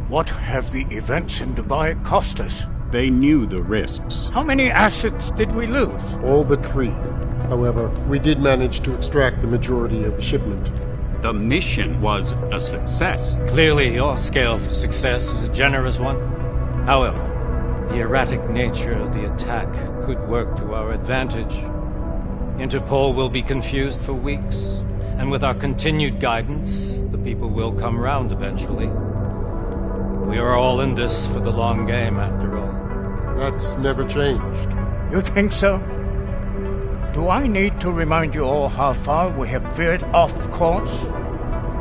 What have the events in Dubai cost us? They knew the risks. How many assets did we lose? All but 3. However, we did manage to extract the majority of the shipment. The mission was a success. Clearly, your scale for success is a generous one. However, the erratic nature of the attack could work to our advantage. Interpol will be confused for weeks, and with our continued guidance, the people will come round eventually. We are all in this for the long game, after all. That's never changed. You think so? Do I need to remind you all how far we have veered off course?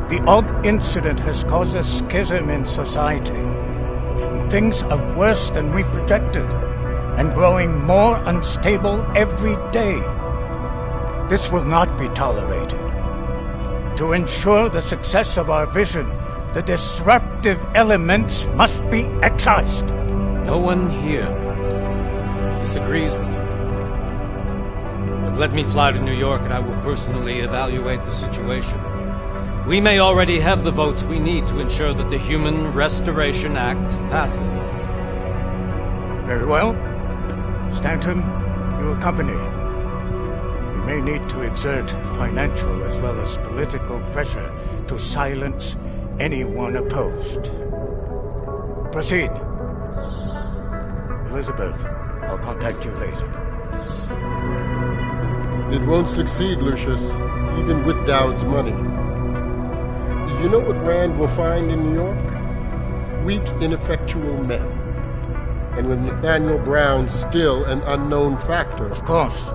The AUG incident has caused a schism in society. Things are worse than we projected, and growing more unstable every day. This will not be tolerated. To ensure the success of our vision, the disruptive elements must be excised. No one here disagrees with you. But let me fly to New York and I will personally evaluate the situation. We may already have the votes we need to ensure that the Human Restoration Act passes. Very well. Stanton, you accompany. We may need to exert financial as well as political pressure to silence anyone opposed. Proceed. Elizabeth, I'll contact you later. It won't succeed, Lucius, even with Dowd's money. You know what Rand will find in New York? Weak, ineffectual men. And with Nathaniel Brown still an unknown factor. Of course.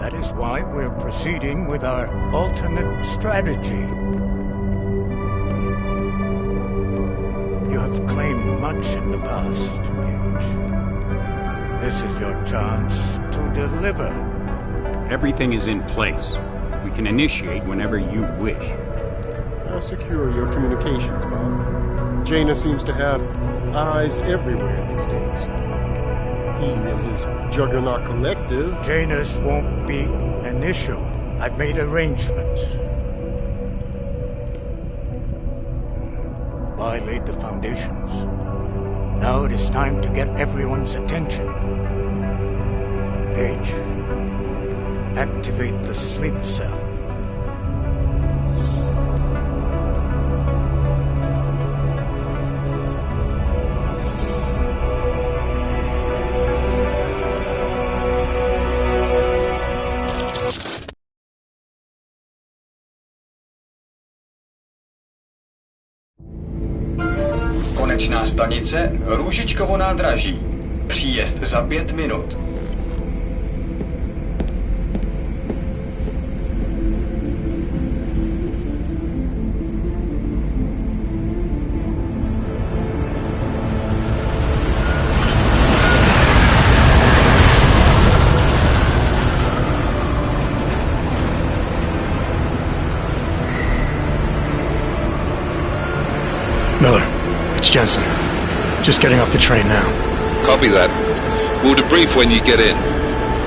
That is why we're proceeding with our alternate strategy. You have claimed much in the past, Paige. This is your chance to deliver. Everything is in place. We can initiate whenever you wish. I'll secure your communications, Bob. Jaina seems to have eyes everywhere these days. He and his Juggernaut Collective... Jaina's won't be an issue. I've made arrangements. I laid the foundations. Now it is time to get everyone's attention. H. Activate the sleep cell. Konečná stanice Růžičkovo nádraží. Příjezd za 5 minut. Miller, it's Jensen. Just getting off the train now. Copy that. We'll debrief when you get in.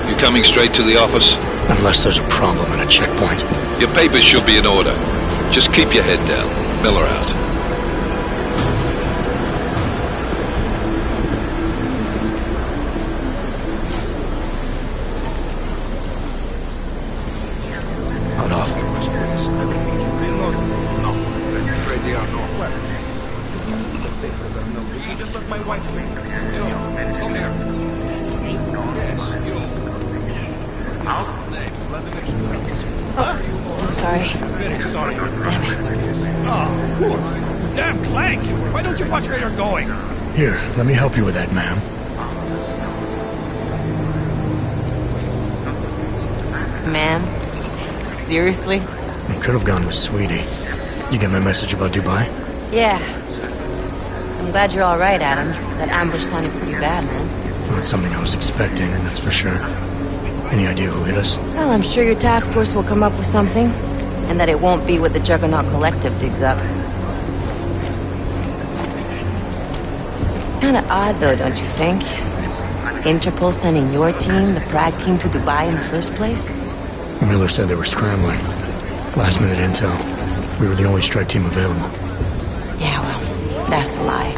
You coming straight to the office? Unless there's a problem at a checkpoint. Your papers should be in order. Just keep your head down. Miller out. Hot off. No, I'm afraid they are not. You just left my wife with me. Come here. Yes, you. Oh, so sorry. Very sorry. Damn it. Oh, cool. Damn Clank! Why don't you watch where you're going? Here, let me help you with that, ma'am. Man? Seriously? You could have gone with Sweetie. You get my message about Dubai? Yeah. I'm glad you're alright, Adam. That ambush sounded pretty bad, man. Not something I was expecting, that's for sure. Any idea who hit us? Well, I'm sure your task force will come up with something. And that it won't be what the Juggernaut Collective digs up. Kinda odd, though, don't you think? Interpol sending your team, the Prague team, to Dubai in the first place? Miller said they were scrambling. Last minute intel. We were the only strike team available. Yeah, well, that's a lie.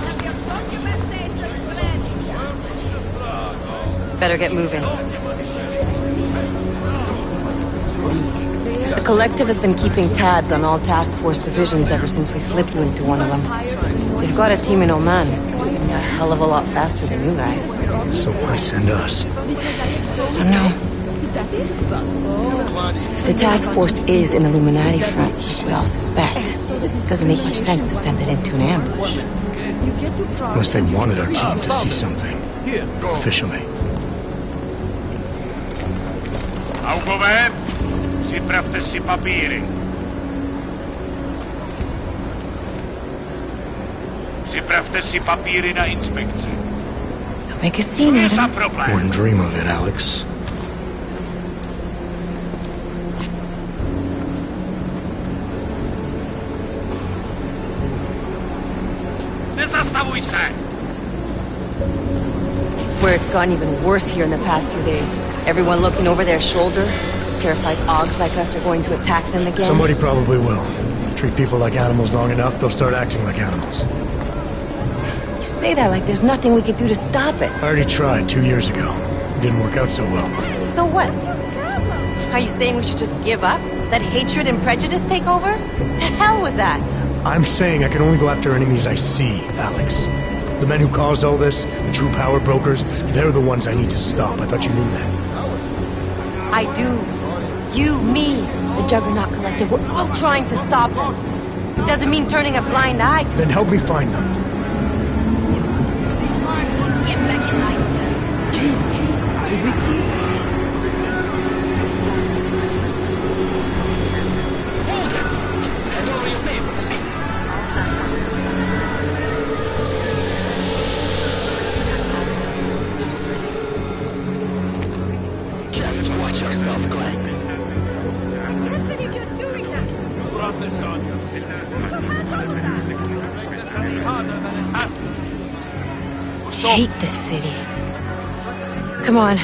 Better get moving. The Collective has been keeping tabs on all task force divisions ever since we slipped you into one of them. They've got a team in Oman. A hell of a lot faster than you guys. So why send us? I don't know. If the task force is an Illuminati front, like we all suspect, it doesn't make much sense to send it into an ambush. Unless they wanted our team to see something. Officially. Augové, připravte si papíry. Připravte si papíry na inspekci. Don't make a scene, Adam. Wouldn't dream of it, Alex. Nezastavuj se! I swear it's gotten even worse here in the past few days. Everyone looking over their shoulder. Terrified Augs like us are going to attack them again. Somebody probably will. Treat people like animals long enough, they'll start acting like animals. You say that like there's nothing we could do to stop it. I already tried 2 years ago. It didn't work out so well. So what? Are you saying we should just give up? Let hatred and prejudice take over? To hell with that! I'm saying I can only go after enemies I see, Alex. The men who caused all this, the true power brokers, they're the ones I need to stop. I thought you knew that. I do. You, me, the Juggernaut Collective, we're all trying to stop them. It doesn't mean turning a blind eye to... Then help me find them. Get back in line, sir. Did we keep? Just watch yourself, Glenn. I hate this city. Come on.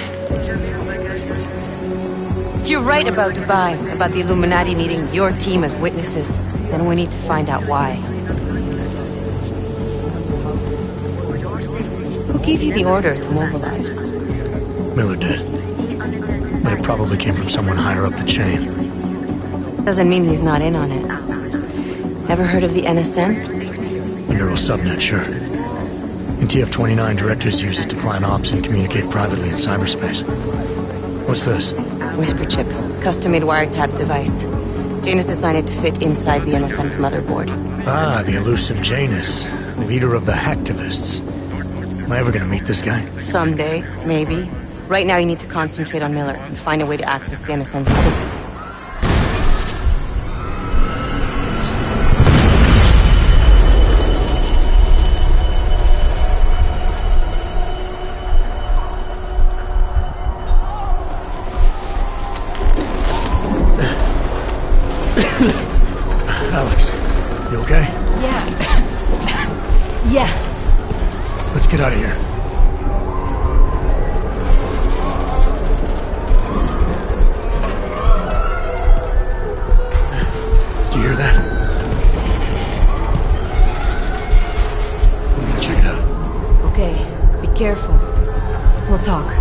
If you're right about Dubai, about the Illuminati needing your team as witnesses, then we need to find out why. Who gave you the order to mobilize? Miller did. but it probably came from someone higher up the chain. Doesn't mean he's not in on it. Ever heard of the NSN? A neural subnet, sure. In TF-29, directors use it to plan ops and communicate privately in cyberspace. What's this? Whisper chip. Custom-made wiretap device. Janus designed it to fit inside the NSN's motherboard. Ah, the elusive Janus. Leader of the hacktivists. Am I ever gonna meet this guy? Someday, maybe. Right now you need to concentrate on Miller and find a way to access the NSN's motherboard. Alex, you okay? Yeah. Yeah. Let's get out of here. Do you hear that? We're gonna check it out. Okay, be careful. We'll talk.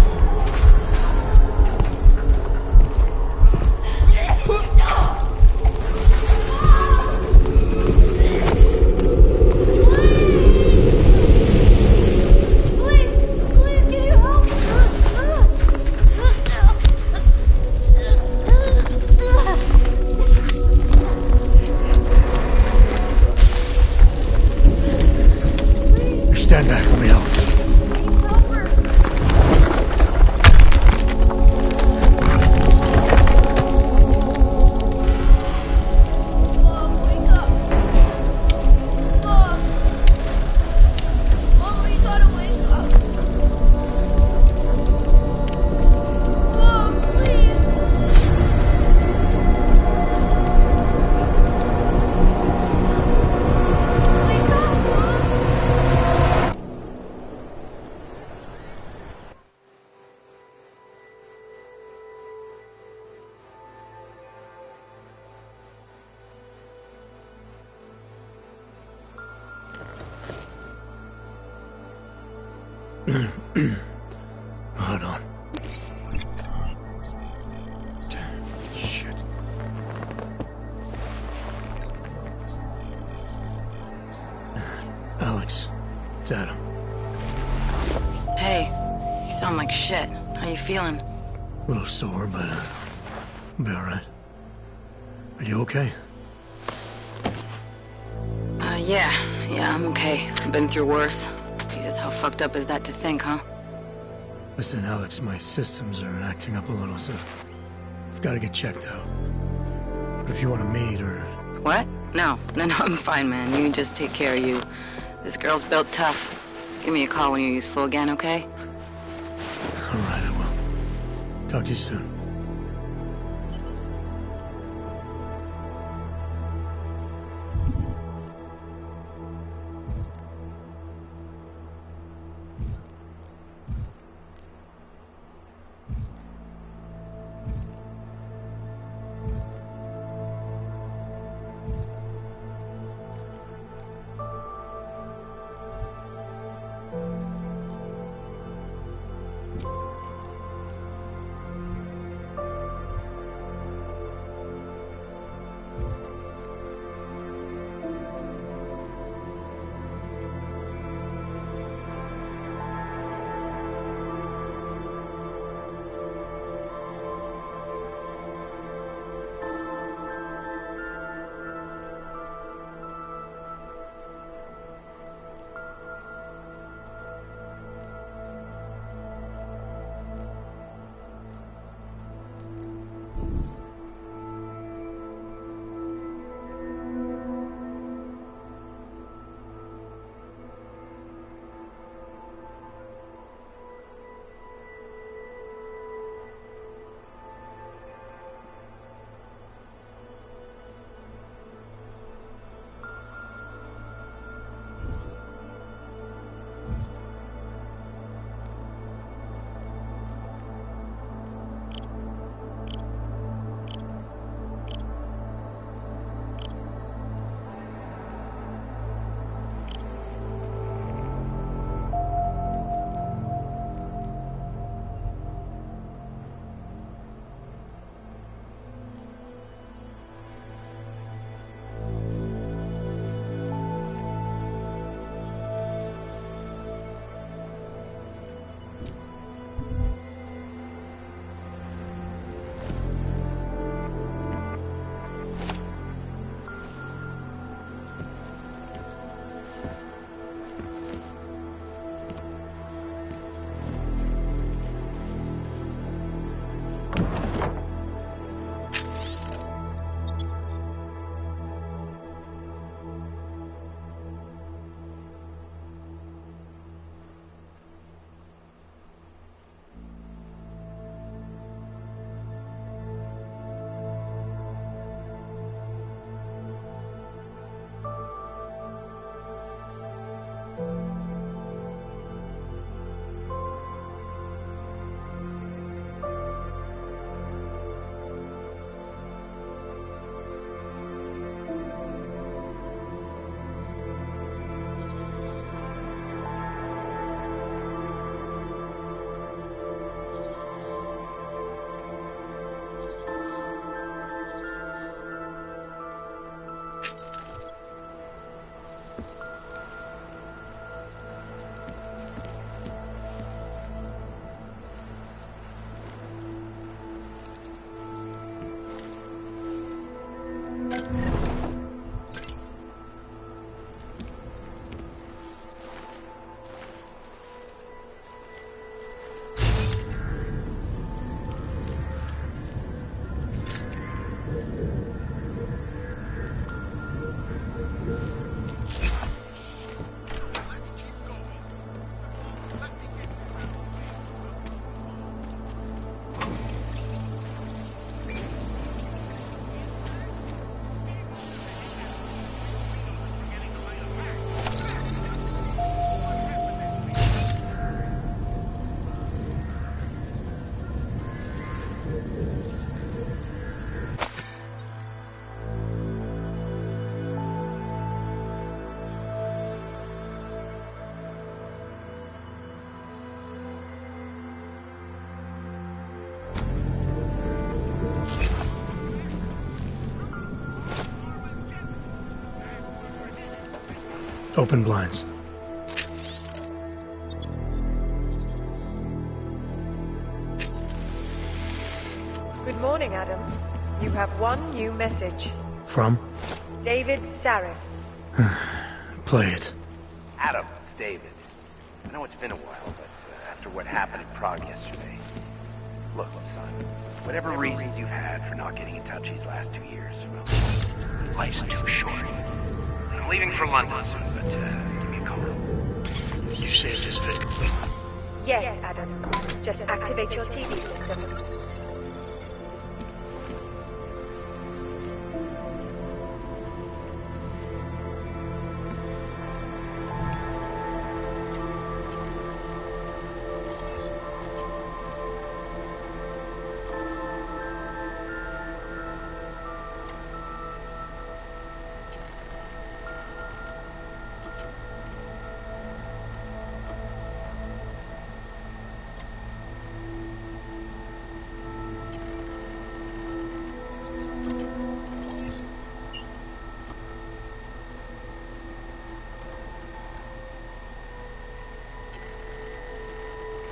Stand back, let me help. Hold on. Shit. Alex, it's Adam. Hey, you sound like shit. How you feeling? A little sore, but I'll be alright. Are you okay? Yeah, I'm okay. I've been through worse. Jesus, how fucked up is that to think, huh? Listen, Alex, my systems are acting up a little, so I've got to get checked out. But if you want to meet or... What? No, I'm fine, man. You just take care of you. This girl's built tough. Give me a call when you're useful again, okay? Alright, I will. Talk to you soon. Open blinds. Good morning, Adam. You have one new message. From? David Sarif. Play it. Adam, it's David. I know it's been a while, but after what happened in Prague yesterday... Look, son, whatever reasons you've had for not getting in touch these last 2 years, well, life's too short. I'm leaving for London soon, but give me a call. You saved his fit. Yes, Adam. Just activate your TV system.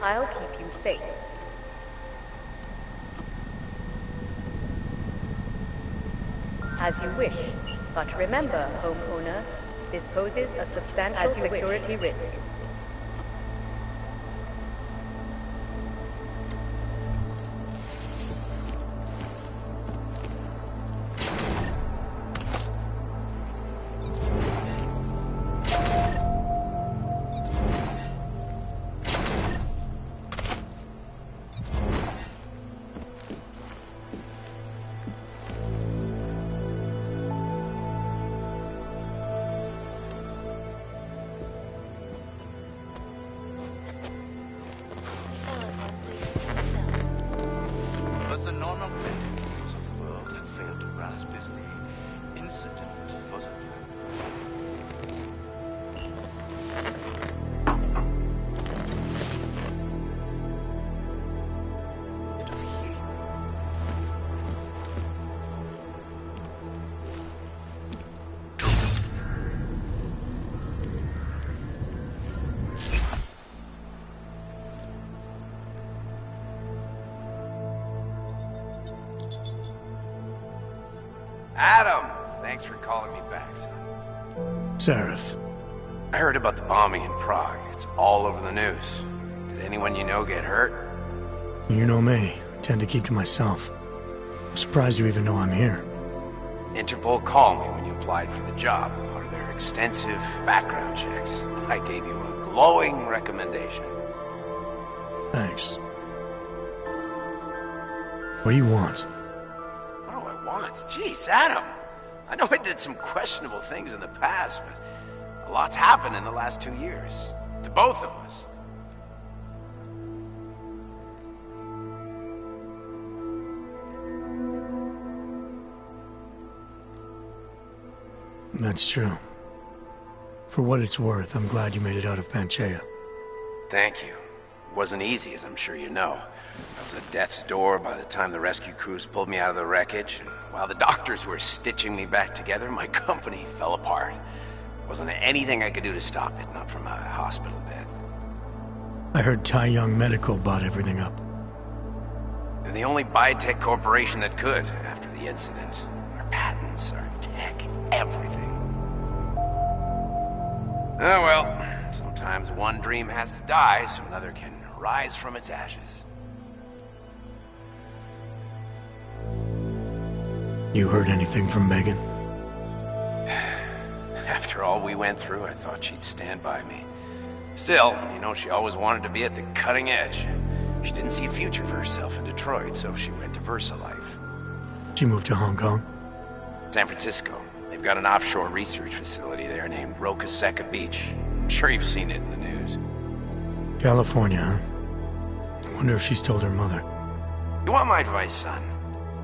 I'll keep you safe. As you wish, but remember, homeowner, this poses a substantial security risk. But the non-authentic views of the world have failed to grasp is the incident was a bit of healing. Adam! Thanks for calling me back, son. Sarif. I heard about the bombing in Prague. It's all over the news. Did anyone you know get hurt? You know me. Tend to keep to myself. I'm surprised you even know I'm here. Interpol called me when you applied for the job, part of their extensive background checks. I gave you a glowing recommendation. Thanks. What do you want? What do I want? Jeez, Adam! I know I did some questionable things in the past, but a lot's happened in the last 2 years. To both of us. That's true. For what it's worth, I'm glad you made it out of Panchaea. Thank you. It wasn't easy, as I'm sure you know. I was at death's door by the time the rescue crews pulled me out of the wreckage, and while the doctors were stitching me back together, my company fell apart. There wasn't anything I could do to stop it, not from a hospital bed. I heard Tai Young Medical bought everything up. They're the only biotech corporation that could, after the incident. Our patents, our tech, everything. Oh well, sometimes one dream has to die so another can rise from its ashes. You heard anything from Megan? After all we went through, I thought she'd stand by me. Still, you know, she always wanted to be at the cutting edge. She didn't see a future for herself in Detroit, so she went to VersaLife. She moved to Hong Kong? San Francisco. They've got an offshore research facility there named Rokaseca Beach. I'm sure you've seen it in the news. California, huh? I wonder if she's told her mother. You want my advice, son?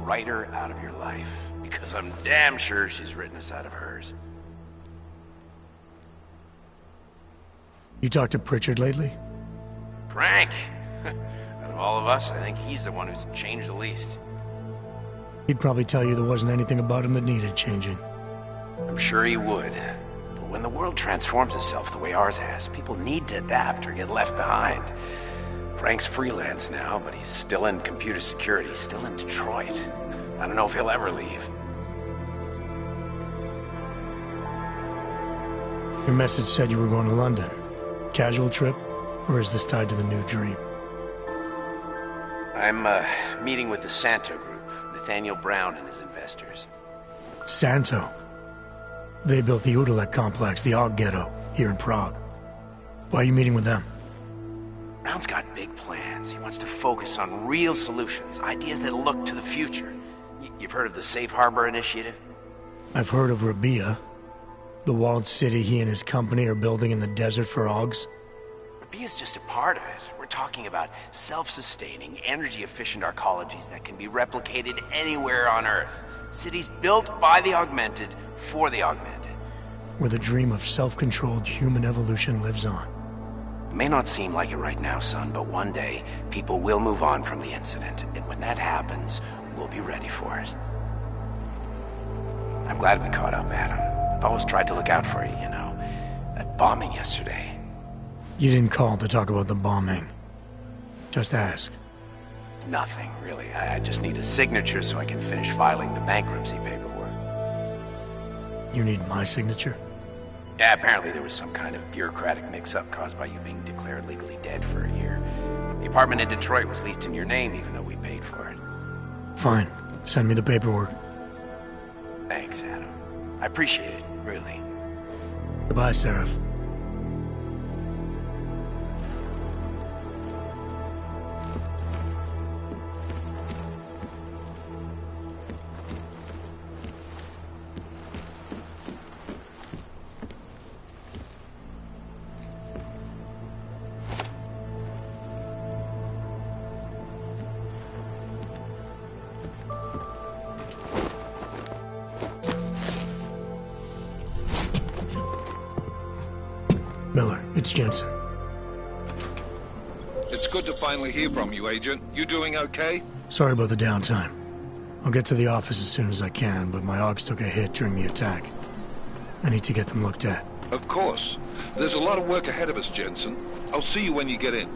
Write her out of your life. Because I'm damn sure she's written us out of hers. You talked to Pritchard lately? Frank! Out of all of us, I think he's the one who's changed the least. He'd probably tell you there wasn't anything about him that needed changing. I'm sure he would. But when the world transforms itself the way ours has, people need to adapt or get left behind. Frank's freelance now, but he's still in computer security, still in Detroit. I don't know if he'll ever leave. Your message said you were going to London. Casual trip? Or is this tied to the new dream? I'm, meeting with the Santo Group, Nathaniel Brown and his investors. Santo? They built the Udalek complex, the Og Ghetto, here in Prague. Why are you meeting with them? Brown's got big plans. He wants to focus on real solutions, ideas that look to the future. You've heard of the Safe Harbor Initiative? I've heard of Rabia, the walled city he and his company are building in the desert for Augs. Rabia's just a part of it. We're talking about self-sustaining, energy-efficient arcologies that can be replicated anywhere on Earth. Cities built by the augmented, for the augmented. Where the dream of self-controlled human evolution lives on. It may not seem like it right now, son, but one day, people will move on from the incident, and when that happens, we'll be ready for it. I'm glad we caught up, Adam. I've always tried to look out for you, you know. That bombing yesterday. You didn't call to talk about the bombing. Just ask. It's nothing, really. I just need a signature so I can finish filing the bankruptcy paperwork. You need my signature? Yeah, apparently there was some kind of bureaucratic mix-up caused by you being declared legally dead for a year. The apartment in Detroit was leased in your name, even though we paid for it. Fine. Send me the paperwork. Thanks, Adam. I appreciate it, really. Goodbye, Seraph. Miller, it's Jensen. It's good to finally hear from you, Agent. You doing okay? Sorry about the downtime. I'll get to the office as soon as I can, but my Augs took a hit during the attack. I need to get them looked at. Of course. There's a lot of work ahead of us, Jensen. I'll see you when you get in.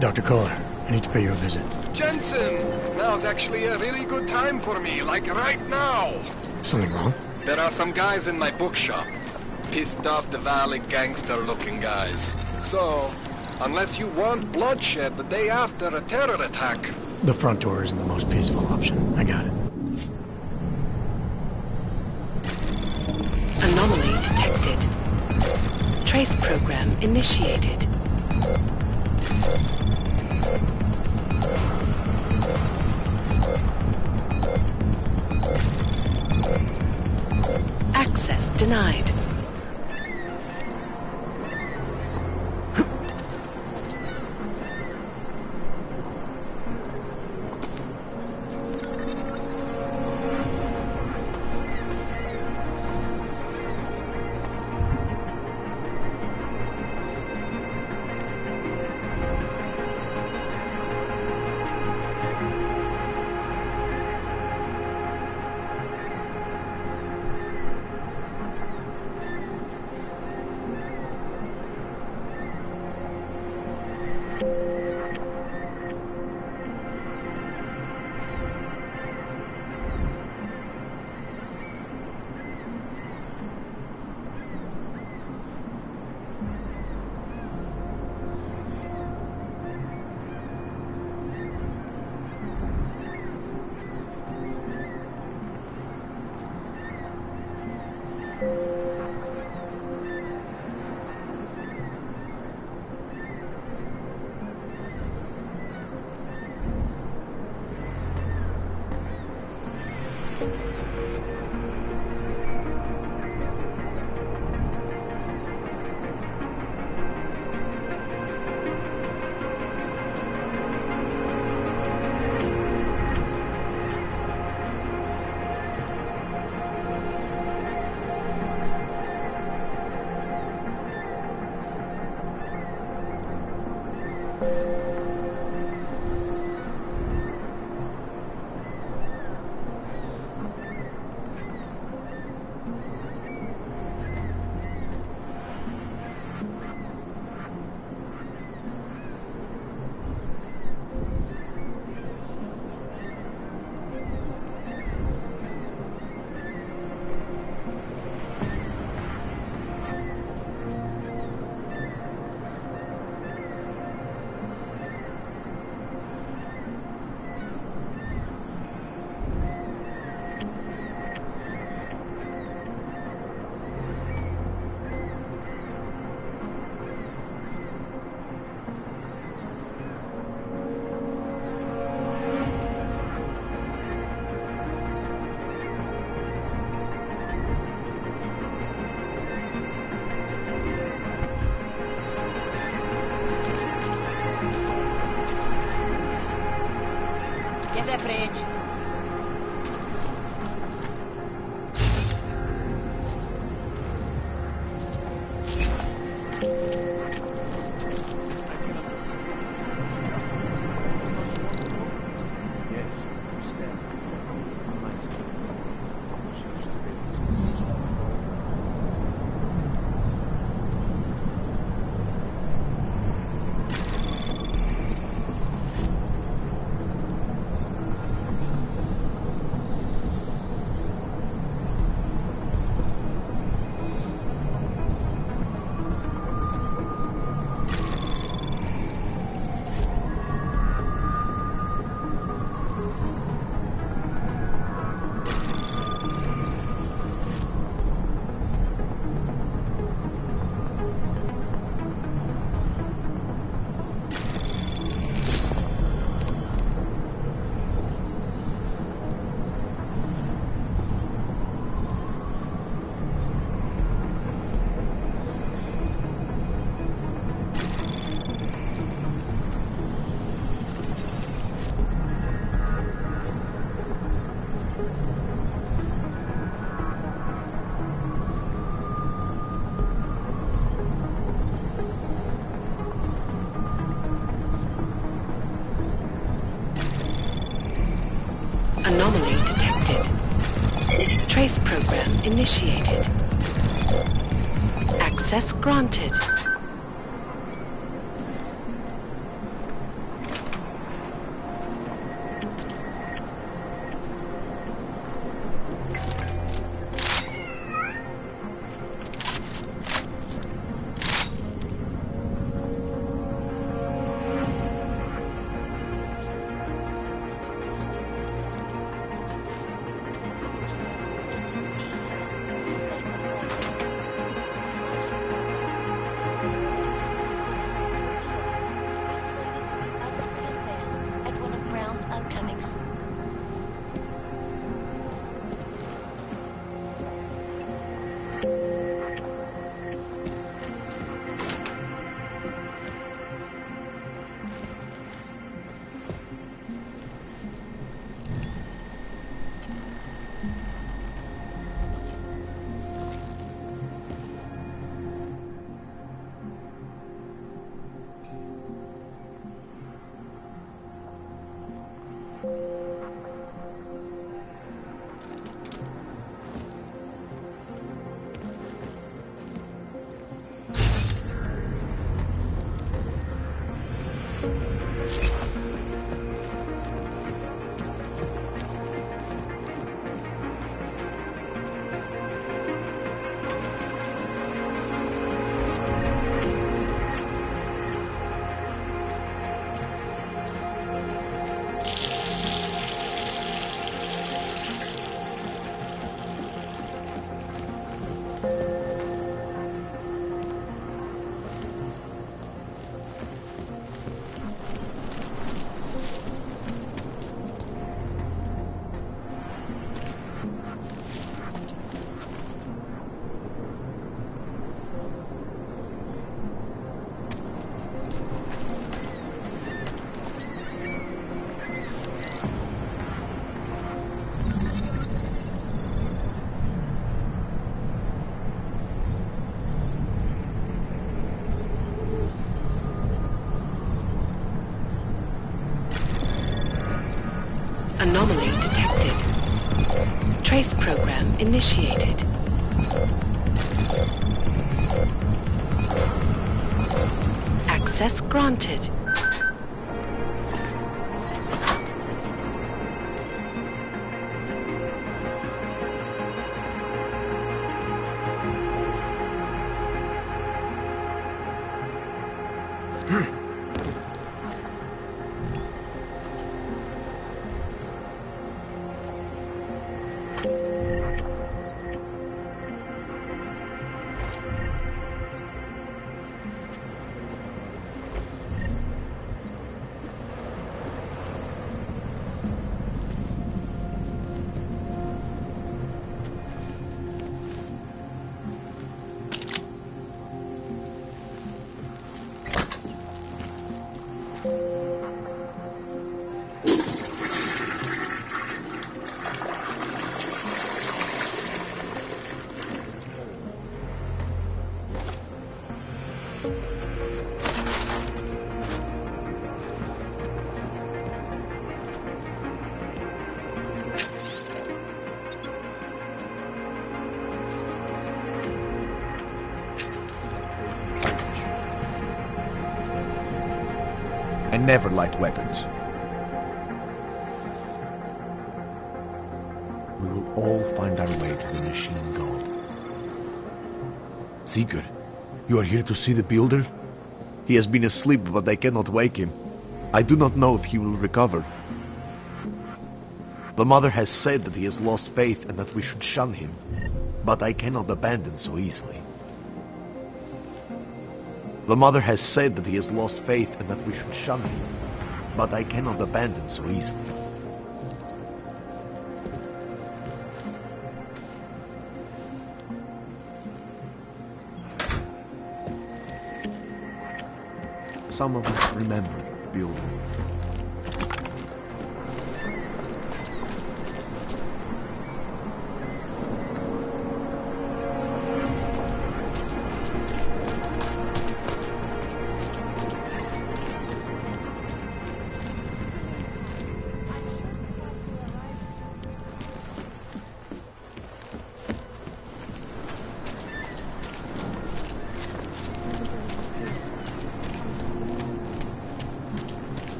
Dr. Kohler, I need to pay you a visit. Jensen! Now's actually a really good time for me, like right now! Something wrong? There are some guys in my bookshop. Pissed off the valley gangster-looking guys. So, unless you want bloodshed the day after a terror attack... The front door isn't the most peaceful option. I got it. Anomaly detected. Trace program initiated. Access denied. bitch. Anomaly detected. Trace program initiated. Access granted. Anomaly detected. Trace program initiated. Access granted. and never light weapons. We will all find our way to the machine god. Seeker, you are here to see the builder? He has been asleep, but I cannot wake him. I do not know if he will recover. The mother has said that he has lost faith and that we should shun him, but I cannot abandon so easily. The mother has said that he has lost faith and that we should shun him, but I cannot abandon so easily. Some of us remember building.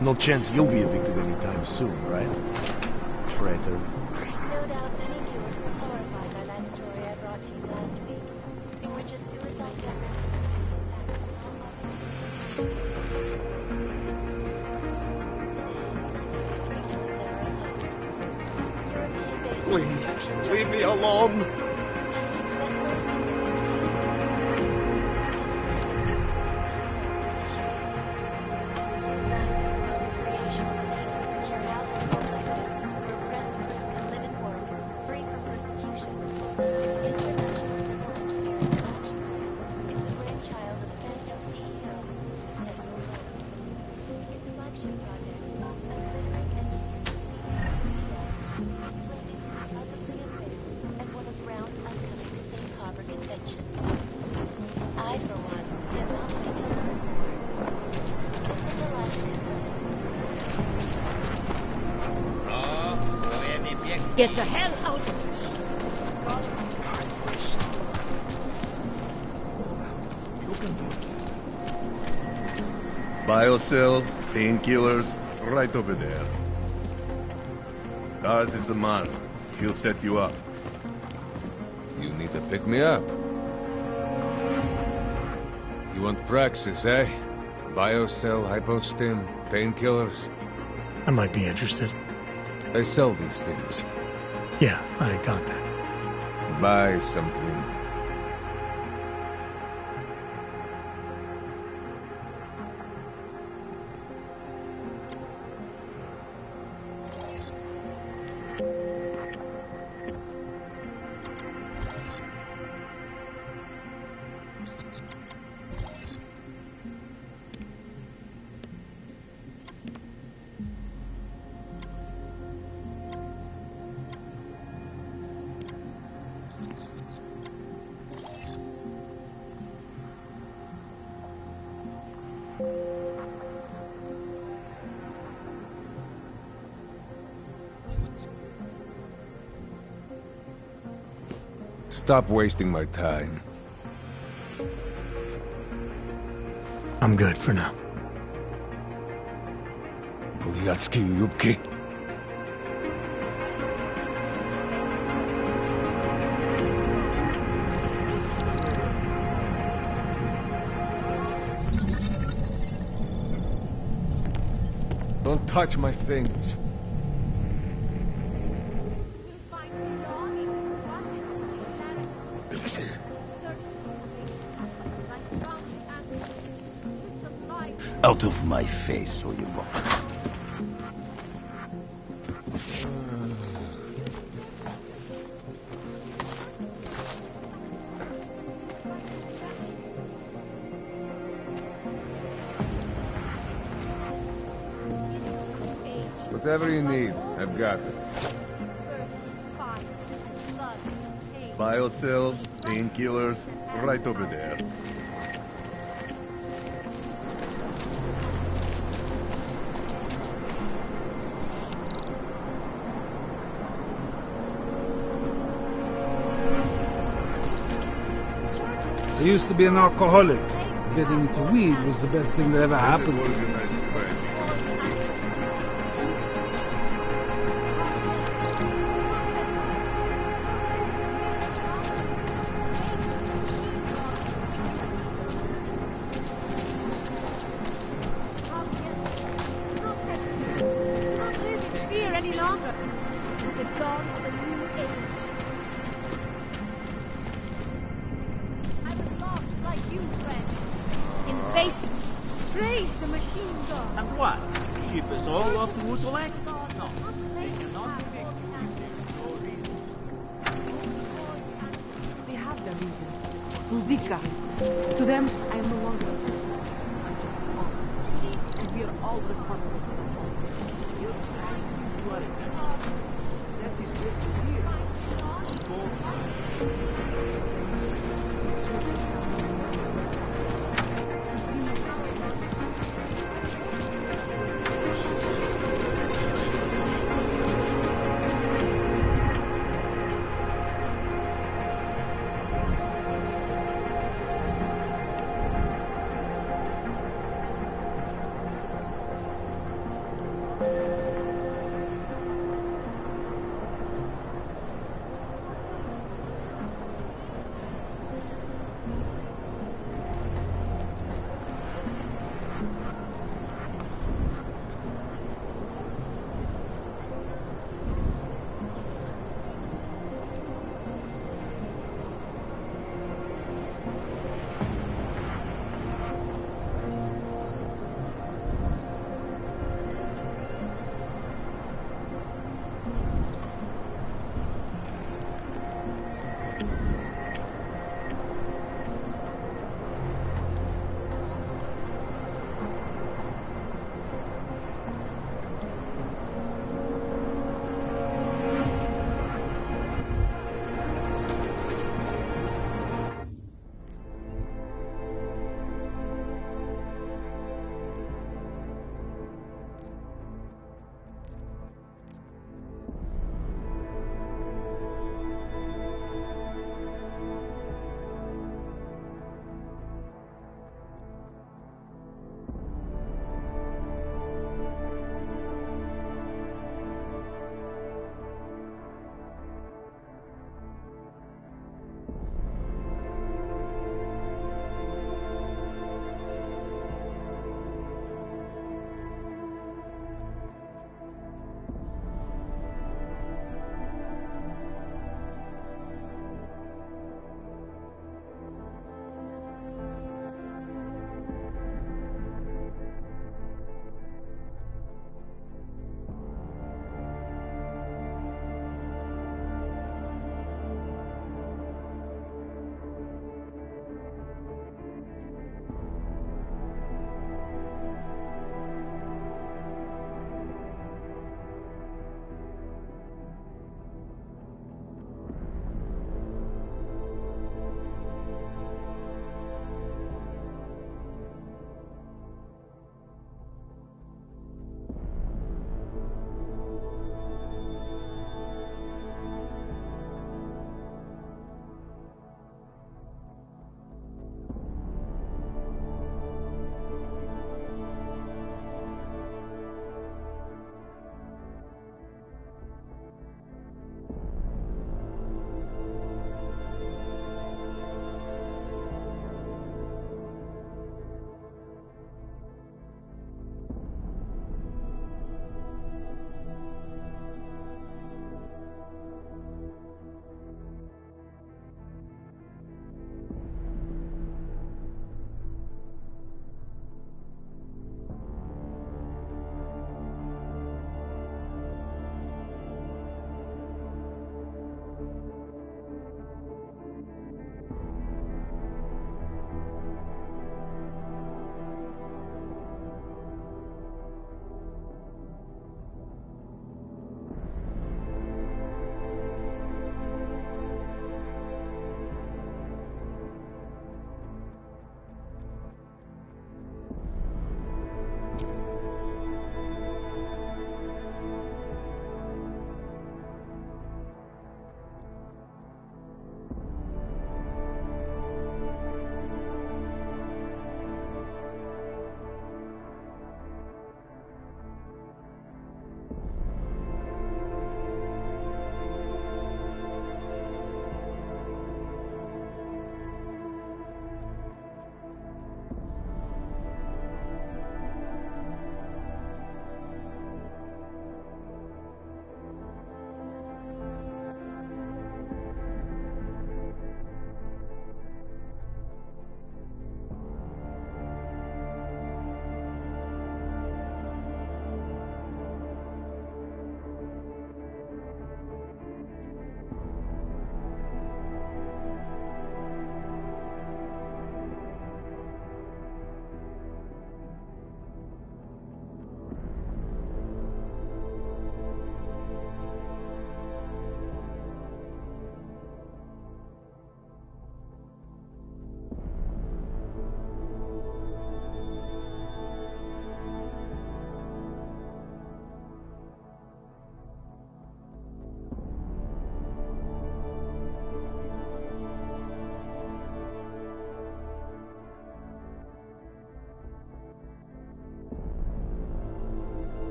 No chance you'll be evicted anytime soon, right? Traitor. No doubt many viewers were horrified by that story I brought to you last week, in which a suicide Please, leave me alone! Get the hell out of here! Biocells, painkillers, right over there. Ours is the man. He'll set you up. You need to pick me up. You want Praxis, eh? Biocell, hypostim, painkillers. I might be interested. I sell these things. Yeah, I got that. Buy something. Stop wasting my time. I'm good for now. Buliatsky Yubki. Don't touch my things. Out of my face, or you won't. Whatever you need, I've got it. Biocells, painkillers, right over there. used to be an alcoholic. Getting into weed was the best thing that ever happened to me. To them, I am no longer a person. And we are all responsible. You are that is just here.